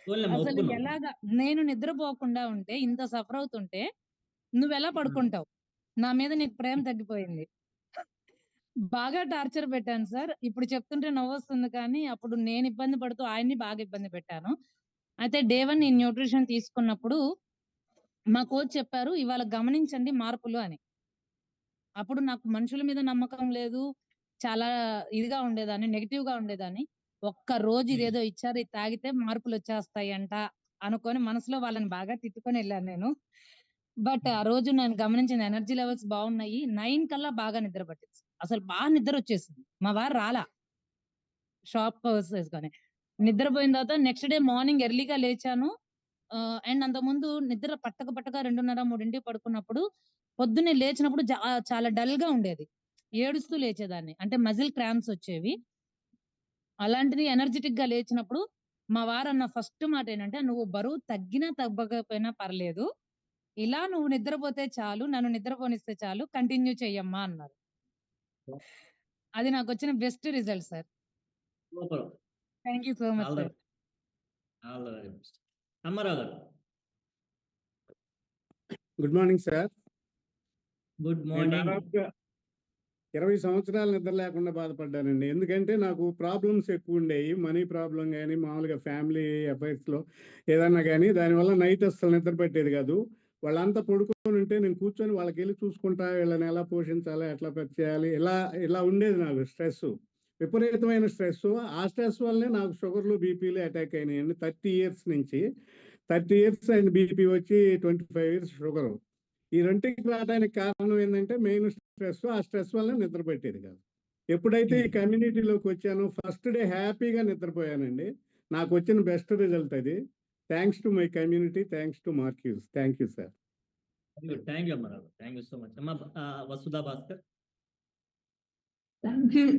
పోనీలెమ్మా అసలు ఒప్పుకున్నాం. ఎలాగా నేను నిద్రపోకుండా ఉంటే ఇంత సఫర్ అవుతుంటే నువ్వెలా పడుకుంటావు? నా మీద నీకు ప్రేమ తగ్గిపోయింది. బాగా టార్చర్ పెట్టాను సార్. ఇప్పుడు చెప్తుంటే నవ్వొస్తుంది కానీ, అప్పుడు నేను ఇబ్బంది పడుతూ ఆయన్ని బాగా ఇబ్బంది పెట్టాను. అయితే డే 1 నేను న్యూట్రిషన్ తీసుకున్నప్పుడు మా కోచ్ చెప్పారు, "ఇవాళ గమనించండి మార్పులు" అని. అప్పుడు నాకు మనుషుల మీద నమ్మకం లేదు. చాలా ఇదిగా ఉండేదాన్ని, నెగెటివ్‌గా ఉండేదాన్ని. ఒక్క రోజు ఇదేదో ఇచ్చారు, ఇది తాగితే మార్పులొచ్చేస్తాయంట అనుకోని మనసులో వాళ్ళని బాగా తిట్టుకొనెళ్ళాను నేను. బట్ ఆ రోజు నేను గమనించిన ఎనర్జీ లెవెల్స్ బాగున్నాయి. 9 కల్లా బాగా నిద్ర పట్టింది. అసలు నిద్రొచ్చేసింది. మా వారు రాలా. షాప్ క్లోజ్ చేసుకొని. నిద్రపోయిన తర్వాత నెక్స్ట్ డే మార్నింగ్ ఎర్లీ‌గా లేచాను. అండ్ అంతకుముందు నిద్ర పట్టక 2:30, 3కి పడుకున్నప్పుడు పొద్దున్నే లేచినప్పుడు చాలా డల్‌గా ఉండేది. ఏడుస్తూ లేచేదాన్ని. అంటే మజిల్ క్రాంప్స్ వచ్చేవి. అలాంటిది ఎనర్జిటిక్‌గా లేచినప్పుడు మా వారన్న ఫస్ట్ మాట ఏంటంటే, "నువ్వు బరువు తగ్గినా తగ్గకపోయినా పర్లేదు. ఇలా నువ్వు నిద్రపోతే చాలు. నన్ను నిద్రపోనిస్తే చాలు. కంటిన్యూ చెయ్యమ్మా" అన్నారు. అది నాకొచ్చిన best result sir. Super. Thank you so much all the sir. All the very best. Ammarao garu. Good morning sir. Good నేను మార్నింగ్. దాదాపుగా 20 సంవత్సరాలు నిద్ర లేకుండా బాధపడ్డానండి. ఎందుకంటే నాకు ప్రాబ్లమ్స్ ఎక్కువుండేయి. మనీ ప్రాబ్లమ్ గాని, మామూలుగా ఫ్యామిలీ అఫైర్స్‌లో ఏదన్నా గాని దానివల్ల నైట్ అస్సలు నిద్ర పట్టేది కాదు. వాళ్ళంతా పడుకోనుంటే నేను కూర్చొని వాళ్ళకెళ్ళి చూసుకుంటా, వీళ్ళని ఎలా పోషించాలి, ఎట్లా చేయాలి, ఇలా ఉండేది నాకు స్ట్రెస్సు. విపరీతమైన స్ట్రెస్సు. ఆ స్ట్రెస్ వల్లనే నాకు షుగర్‌లు, బీపీలు అటాక్ అయినాయండి. 30 ఇయర్స్ నుంచి. 30 ఇయర్స్ అయింది బీపీ వచ్చి 25 ఇయర్స్ షుగరు. ఈ రెంటికి రావడానికి కారణం ఏందంటే మెయిన్ స్ట్రెస్. ఆ స్ట్రెస్ వల్ల నిద్ర పట్టేది కాదు. ఎప్పుడైతే ఈ కమ్యూనిటీలోకి వచ్చానో ఫస్ట్ డే హ్యాపీగా నిద్రపోయానండి. నాకొచ్చిన బెస్ట్ రిజల్ట్ అది. Thanks to my community. Thanks to Marcus. Thank you sir. Thank you Ammarao. Thank you so much. అమ్మ Vasudha Bhaskar.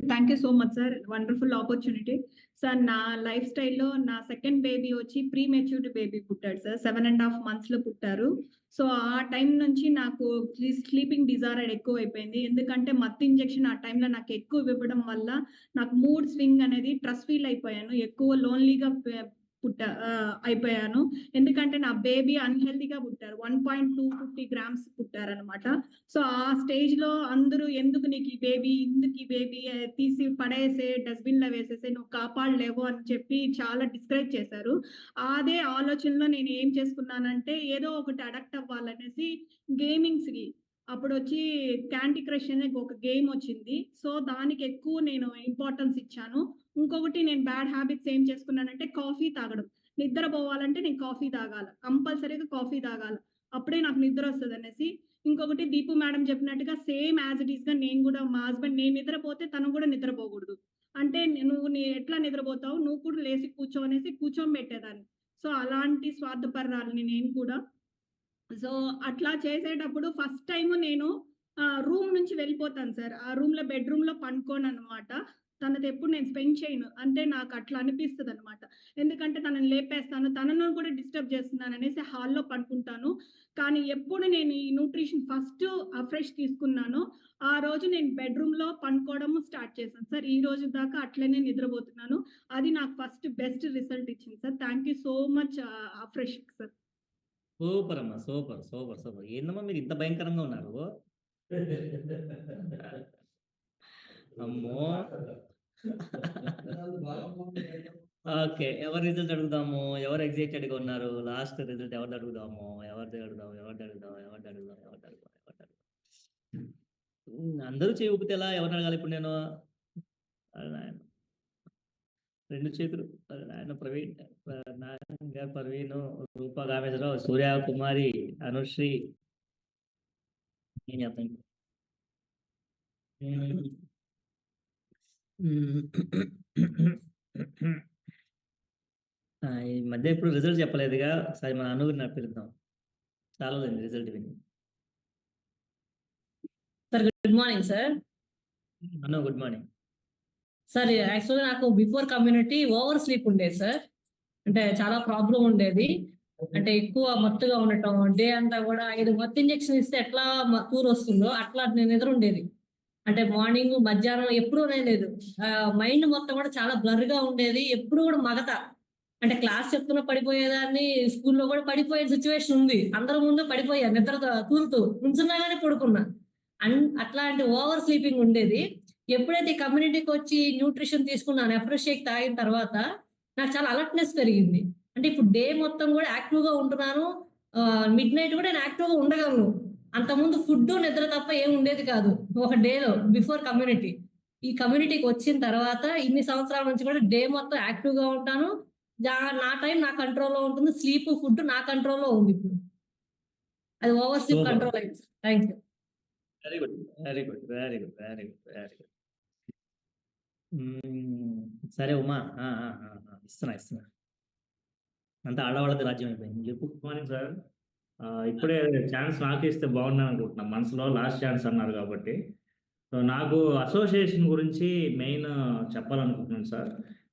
Thank you so much sir. Wonderful opportunity. Sir నా లైఫ్ స్టైల్‌లో నా సెకండ్ బేబీ వచ్చి prematured baby పుట్టాడు sir. 7½ మంత్స్‌లో పుట్టారు. So ఆ time నుంచి నాకు స్లీపింగ్ డిజార్డర్ ఎక్కువైపోయింది. ఎందుకంటే మత్తు ఇంజెక్షన్ ఆ టైంలో నాకు ఎక్కువ ఇవ్వడం వల్ల నాకు మూడ్ స్వింగ్ అనేది స్ట్రెస్ ఫీల్ అయిపోయాను. ఎక్కువ లోన్లీగా అయిపోయాను. ఎందుకంటే నా బేబీ అన్‌హెల్తీగా పుట్టారు. 1.250 గ్రామ్స్ పుట్టారనమాట. సో ఆ స్టేజ్‌లో అందరూ ఎందుకు నీకు ఈ బేబీ, ఎందుకు ఈ బేబీ తీసి పడేసే, డస్ట్‌బిన్‌లో వేసేసే, నువ్వు కాపాడలేవు అని చెప్పి చాలా డిస్కరేజ్ చేశారు. అదే ఆలోచనలో నేను ఏం చేసుకున్నానంటే ఏదో ఒకటి అడాప్ట్ అవ్వాలనేసి గేమింగ్స్‌కి అప్పుడొచ్చి క్యాండీ క్రష్ అనే ఒక గేమ్ వచ్చింది. సో దానికి ఎక్కువ నేను ఇంపార్టెన్స్ ఇచ్చాను. ఇంకొకటి నేను బ్యాడ్ హ్యాబిట్స్ ఏం చేసుకున్నానంటే కాఫీ తాగడం. నిద్రపోవాలంటే నేను కాఫీ తాగాల. కంపల్సరీగా కాఫీ తాగాల. అప్పుడే నాకు నిద్ర వస్తదనేసి. ఇంకొకటి దీపు మేడం చెప్పినట్టుగా సేమ్ యాజ్ ఇట్ ఈస్‌గా నేను గూడా మా హస్బెండ్ నేను నిద్రపోతే తను గూడా నిద్రపోకూడదు. అంటే నువ్వు ఎట్లా నిద్రపోతావు? నువ్వు కూడా లేసి కూర్చో అనేసి కూర్చోబెట్టేదాన్ని. సో అలాంటి స్వార్థపరురాలిని నేను కూడా. సో అట్లా చేసేటప్పుడు ఫస్ట్ టైమ్ నేను రూమ్ నుంచి వెళ్ళిపోతాను సార్. ఆ బెడ్‌రూమ్‌లో పనుకోననమాట. తనతో ఎప్పుడు నేను స్పెండ్ చేయను. అంటే నాకు అట్లా అనిపిస్తదనమాట. ఎందుకంటే తనని లేపేస్తాను. తనను కూడా డిస్టర్బ్ చేస్తున్నాననేసి హాల్‌లో పడుకుంటాను. కానీ ఎప్పుడు నేను ఈ న్యూట్రిషన్ ఫస్ట్ ఫ్రెష్ తీసుకున్నానో, ఆ రోజు నేను బెడ్‌రూమ్‌లో పనుకోవడం స్టార్ట్ చేశాను సార్. ఈ రోజు దాకా అట్లనే నిద్రపోతున్నాను. అది నాకు ఫస్ట్ బెస్ట్ రిజల్ట్ ఇచ్చింది sir. Thank you so much ఫ్రెష్‌కి సార్. సూపర్ అమ్మా. సూపర్. సూపర్. సూపర్. ఏందమ్మా మీరు ఇంత భయంకరంగా ఉన్నారు? అమ్మో! ఓకే. ఎవరి రిజల్ట్ అడుగుదాము? ఎవరు ఎక్సైటెడ్‌గా ఉన్నారు? లాస్ట్ రిజల్ట్ ఎవరిది అడుగుదాము? అందరూ చేయి ఊపితే ఎలా? ఎవరిని అడగాలి ఇప్పుడు నేను? నాయన 2 చేతులు. నాయన ప్రవీణ్, నారాయణ గారు, పర్వీను, రూపా కామేశ్వరరావు, సూర్య కుమారి, అనుశ్రీ. ఏం చేద్దాం? ఈ మధ్య ఇప్పుడు రిజల్ట్ చెప్పలేదుగా. ఒకసారి మన అనుగుని పిలుద్దాం. చాలా రోజులైంది రిజల్ట్ విని. Sir good morning sir. Anu good morning. Sir యాక్చువల్‌గా నాకు బిఫోర్ కమ్యూనిటీ ఓవర్ స్లీప్ ఉండేది సార్. అంటే చాలా ప్రాబ్లమ్ ఉండేది. అంటే ఎక్కువ మత్తుగా ఉండటం, డే అంతా కూడా 5 మత్తు ఇంజెక్షన్ ఇస్తే ఎట్లా కూర వస్తుందో అట్లా నేను నిద్ర ఉండేది. అంటే మార్నింగ్, మధ్యాహ్నం ఎప్పుడూ లేదు. మైండ్ మొత్తం కూడా చాలా బ్లర్‌గా ఉండేది. ఎప్పుడు కూడా మగత. అంటే క్లాస్ చెప్తున్నా పడిపోయేదాన్ని, స్కూల్‌లో కూడా పడిపోయే సిట్యుయేషన్ ఉంది. అందరి ముందు పడిపోయా నిద్రతో తూలుతూ. నుంచున్నా గానీ పడుకున్నా. అట్లాంటి ఓవర్ స్లీపింగ్ ఉండేది. ఎప్పుడైతే ఈ కమ్యూనిటీకి వచ్చి న్యూట్రిషన్ తీసుకున్నాను, ఎఫ్రెష్ షేక్ తాగిన తర్వాత నాకు చాలా అలర్ట్‌నెస్ పెరిగింది. అంటే ఇప్పుడు డే మొత్తం కూడా యాక్టివ్‌గా ఉంటున్నాను. మిడ్‌నైట్ కూడా నేను యాక్టివ్‌గా ఉండగలను. అంతకుముందు ఫుడ్డు, నిద్ర తప్ప ఏమి ఉండేది కాదు. ఒక డేలో బిఫోర్ కమ్యూనిటీ. ఈ కమ్యూనిటీకి వచ్చిన తర్వాత ఇన్ని సంవత్సరాల నుంచి కూడా డే మొత్తం యాక్టివ్‌గా ఉంటాను. నా టైం నా కంట్రోల్‌లో ఉంటుంది. స్లీప్, ఫుడ్ నా కంట్రోల్‌లో ఉంది ఇప్పుడు. అది ఓవర్ స్లీప్ సూపర్. కంట్రోల్ అయింది sir. Thank you. Very good. Very good. Very good. Very good. Very good. సరే ఉమా. ఇస్తున్నా. అంతా ఆడవాళ్ళది రాజ్యం అయిపోయింది. చెప్పు. Good morning sir. ఇప్పుడే ఛాన్స్ నాకే ఇస్తే బాగుండని అనుకుంటున్నా. మనసులో లాస్ట్ ఛాన్స్ అన్నారు కాబట్టి. సో నాకు అసోసియేషన్ గురించి మెయిన్ చెప్పాలనుకుంటున్నాను సార్.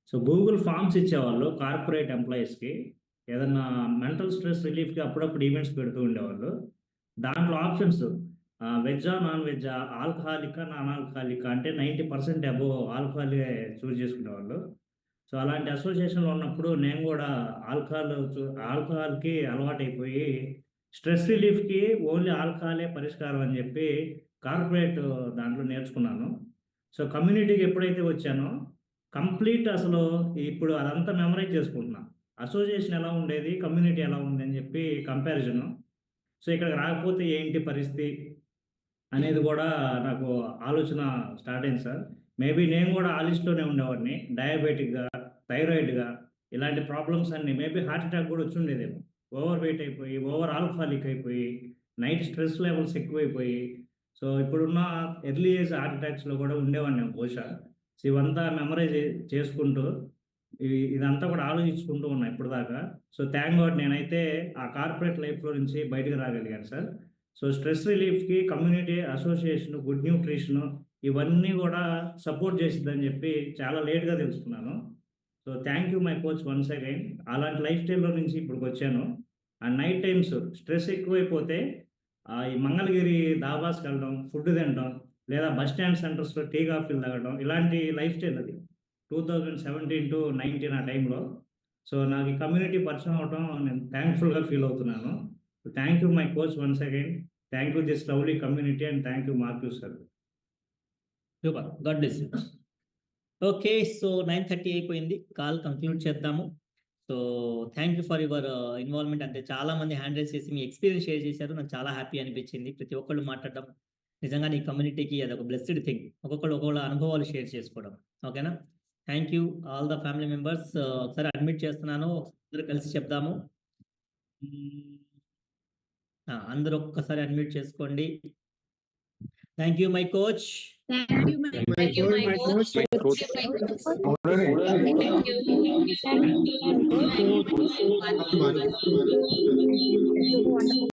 సో గూగుల్ ఫామ్స్ ఇచ్చేవాళ్ళు కార్పొరేట్ ఎంప్లాయీస్కి, ఏదన్నా మెంటల్ స్ట్రెస్ రిలీఫ్కి అప్పుడప్పుడు ఈవెంట్స్ పెడుతూ ఉండేవాళ్ళు. దాంట్లో ఆప్షన్స్ వెజ్జా నాన్ వెజ్జా, ఆల్కహాలికా నాన్ ఆల్కహాలికా అంటే 90% అబోవ్ ఆల్కహాలే చూస్ చేసుకునేవాళ్ళు. సో అలాంటి అసోసియేషన్లో ఉన్నప్పుడు నేను కూడా ఆల్కహాల్కి అలవాటైపోయి స్ట్రెస్ రిలీఫ్కి ఓన్లీ ఆల్కహాలే పరిష్కారం అని చెప్పి కార్పొరేట్ దాంట్లో నేర్చుకున్నాను. సో కమ్యూనిటీకి ఎప్పుడైతే వచ్చానో కంప్లీట్ అసలు ఇప్పుడు అదంతా మెమరైజ్ చేసుకుంటున్నా. అసోసియేషన్ ఎలా ఉండేది, కమ్యూనిటీ ఎలా ఉంది అని చెప్పి కంపారిజను. సో ఇక్కడికి రాకపోతే ఏంటి పరిస్థితి అనేది కూడా నాకు ఆలోచన స్టార్ట్ అయింది సార్. మేబీ నేను కూడా ఆ లిస్ట్లోనే ఉండేవాడిని. డయాబెటిక్గా, థైరాయిడ్గా ఇలాంటి ప్రాబ్లమ్స్ అన్నీ, మేబీ హార్ట్ అటాక్ కూడా వచ్చి ఉండేదేమో. ఓవర్ వెయిట్ అయిపోయి, ఓవర్ ఆల్కహాలిక్ అయిపోయి, నైట్ స్ట్రెస్ లెవెల్స్ ఎక్కువైపోయి, సో ఇప్పుడున్న ఎర్లీ ఏజ్ హార్ట్ అటాక్స్లో కూడా ఉండేవాడిని బహుశా. సో ఇవంతా మెమరైజ్ చేసుకుంటూ ఇదంతా కూడా ఆలోచించుకుంటూ ఉన్నా ఇప్పుడు దాకా. సో థ్యాంక్ గాడ్ నేనైతే ఆ కార్పొరేట్ లైఫ్లో నుంచి బయటకు రాగలిగాను సార్. సో స్ట్రెస్ రిలీఫ్కి కమ్యూనిటీ అసోసియేషన్, గుడ్ న్యూట్రిషన్ ఇవన్నీ కూడా సపోర్ట్ చేసిద్దని చెప్పి చాలా లేట్గా తెలుసుకున్నాను. So thank you my coach once again. అలాంటి లైఫ్ స్టైల్లో నుంచి ఇప్పటికి వచ్చాను. అండ్ నైట్ టైమ్స్ స్ట్రెస్ ఎక్కువైపోతే ఈ మంగళగిరి దాబాస్కి వెళ్ళడం, ఫుడ్ తినడం, లేదా బస్ స్టాండ్ సెంటర్స్లో టీ కాఫీలు తాగడం, ఇలాంటి లైఫ్ స్టైల్ అది 2017 to 19 ఆ టైంలో. సో నాకు ఈ కమ్యూనిటీ పరిచయం అవడం నేను థ్యాంక్ఫుల్గా ఫీల్ అవుతున్నాను. Thank you my coach once again. Thank you this lovely community and thank you marquee sir. Super, God bless you. Okay, so 9:30 అయిపోయింది, కాల్ కంక్లూడ్ చేద్దాము. So thank you for your involvement. అంటే చాలా మంది hand raise చేసి మీ experience share చేశారు. నాకు చాలా happy అనిపించింది. ప్రతి ఒక్కళ్ళు మాట్లాడడం నిజంగా ఈ కమ్యూనిటీకి అదొక బ్లెస్డ్ థింగ్. ఒక్కొక్కళ్ళ అనుభవాలు షేర్ చేసుకోవడం. ఓకేనా? Thank you all the family members. ఒకసారి అడ్మిట్ చేస్తున్నాను, అందరూ కలిసి చెప్దాము. అందరూ ఒక్కసారి అడ్మిట్ చేసుకోండి. Thank you my coach. Thank you, my coach. Wonderful.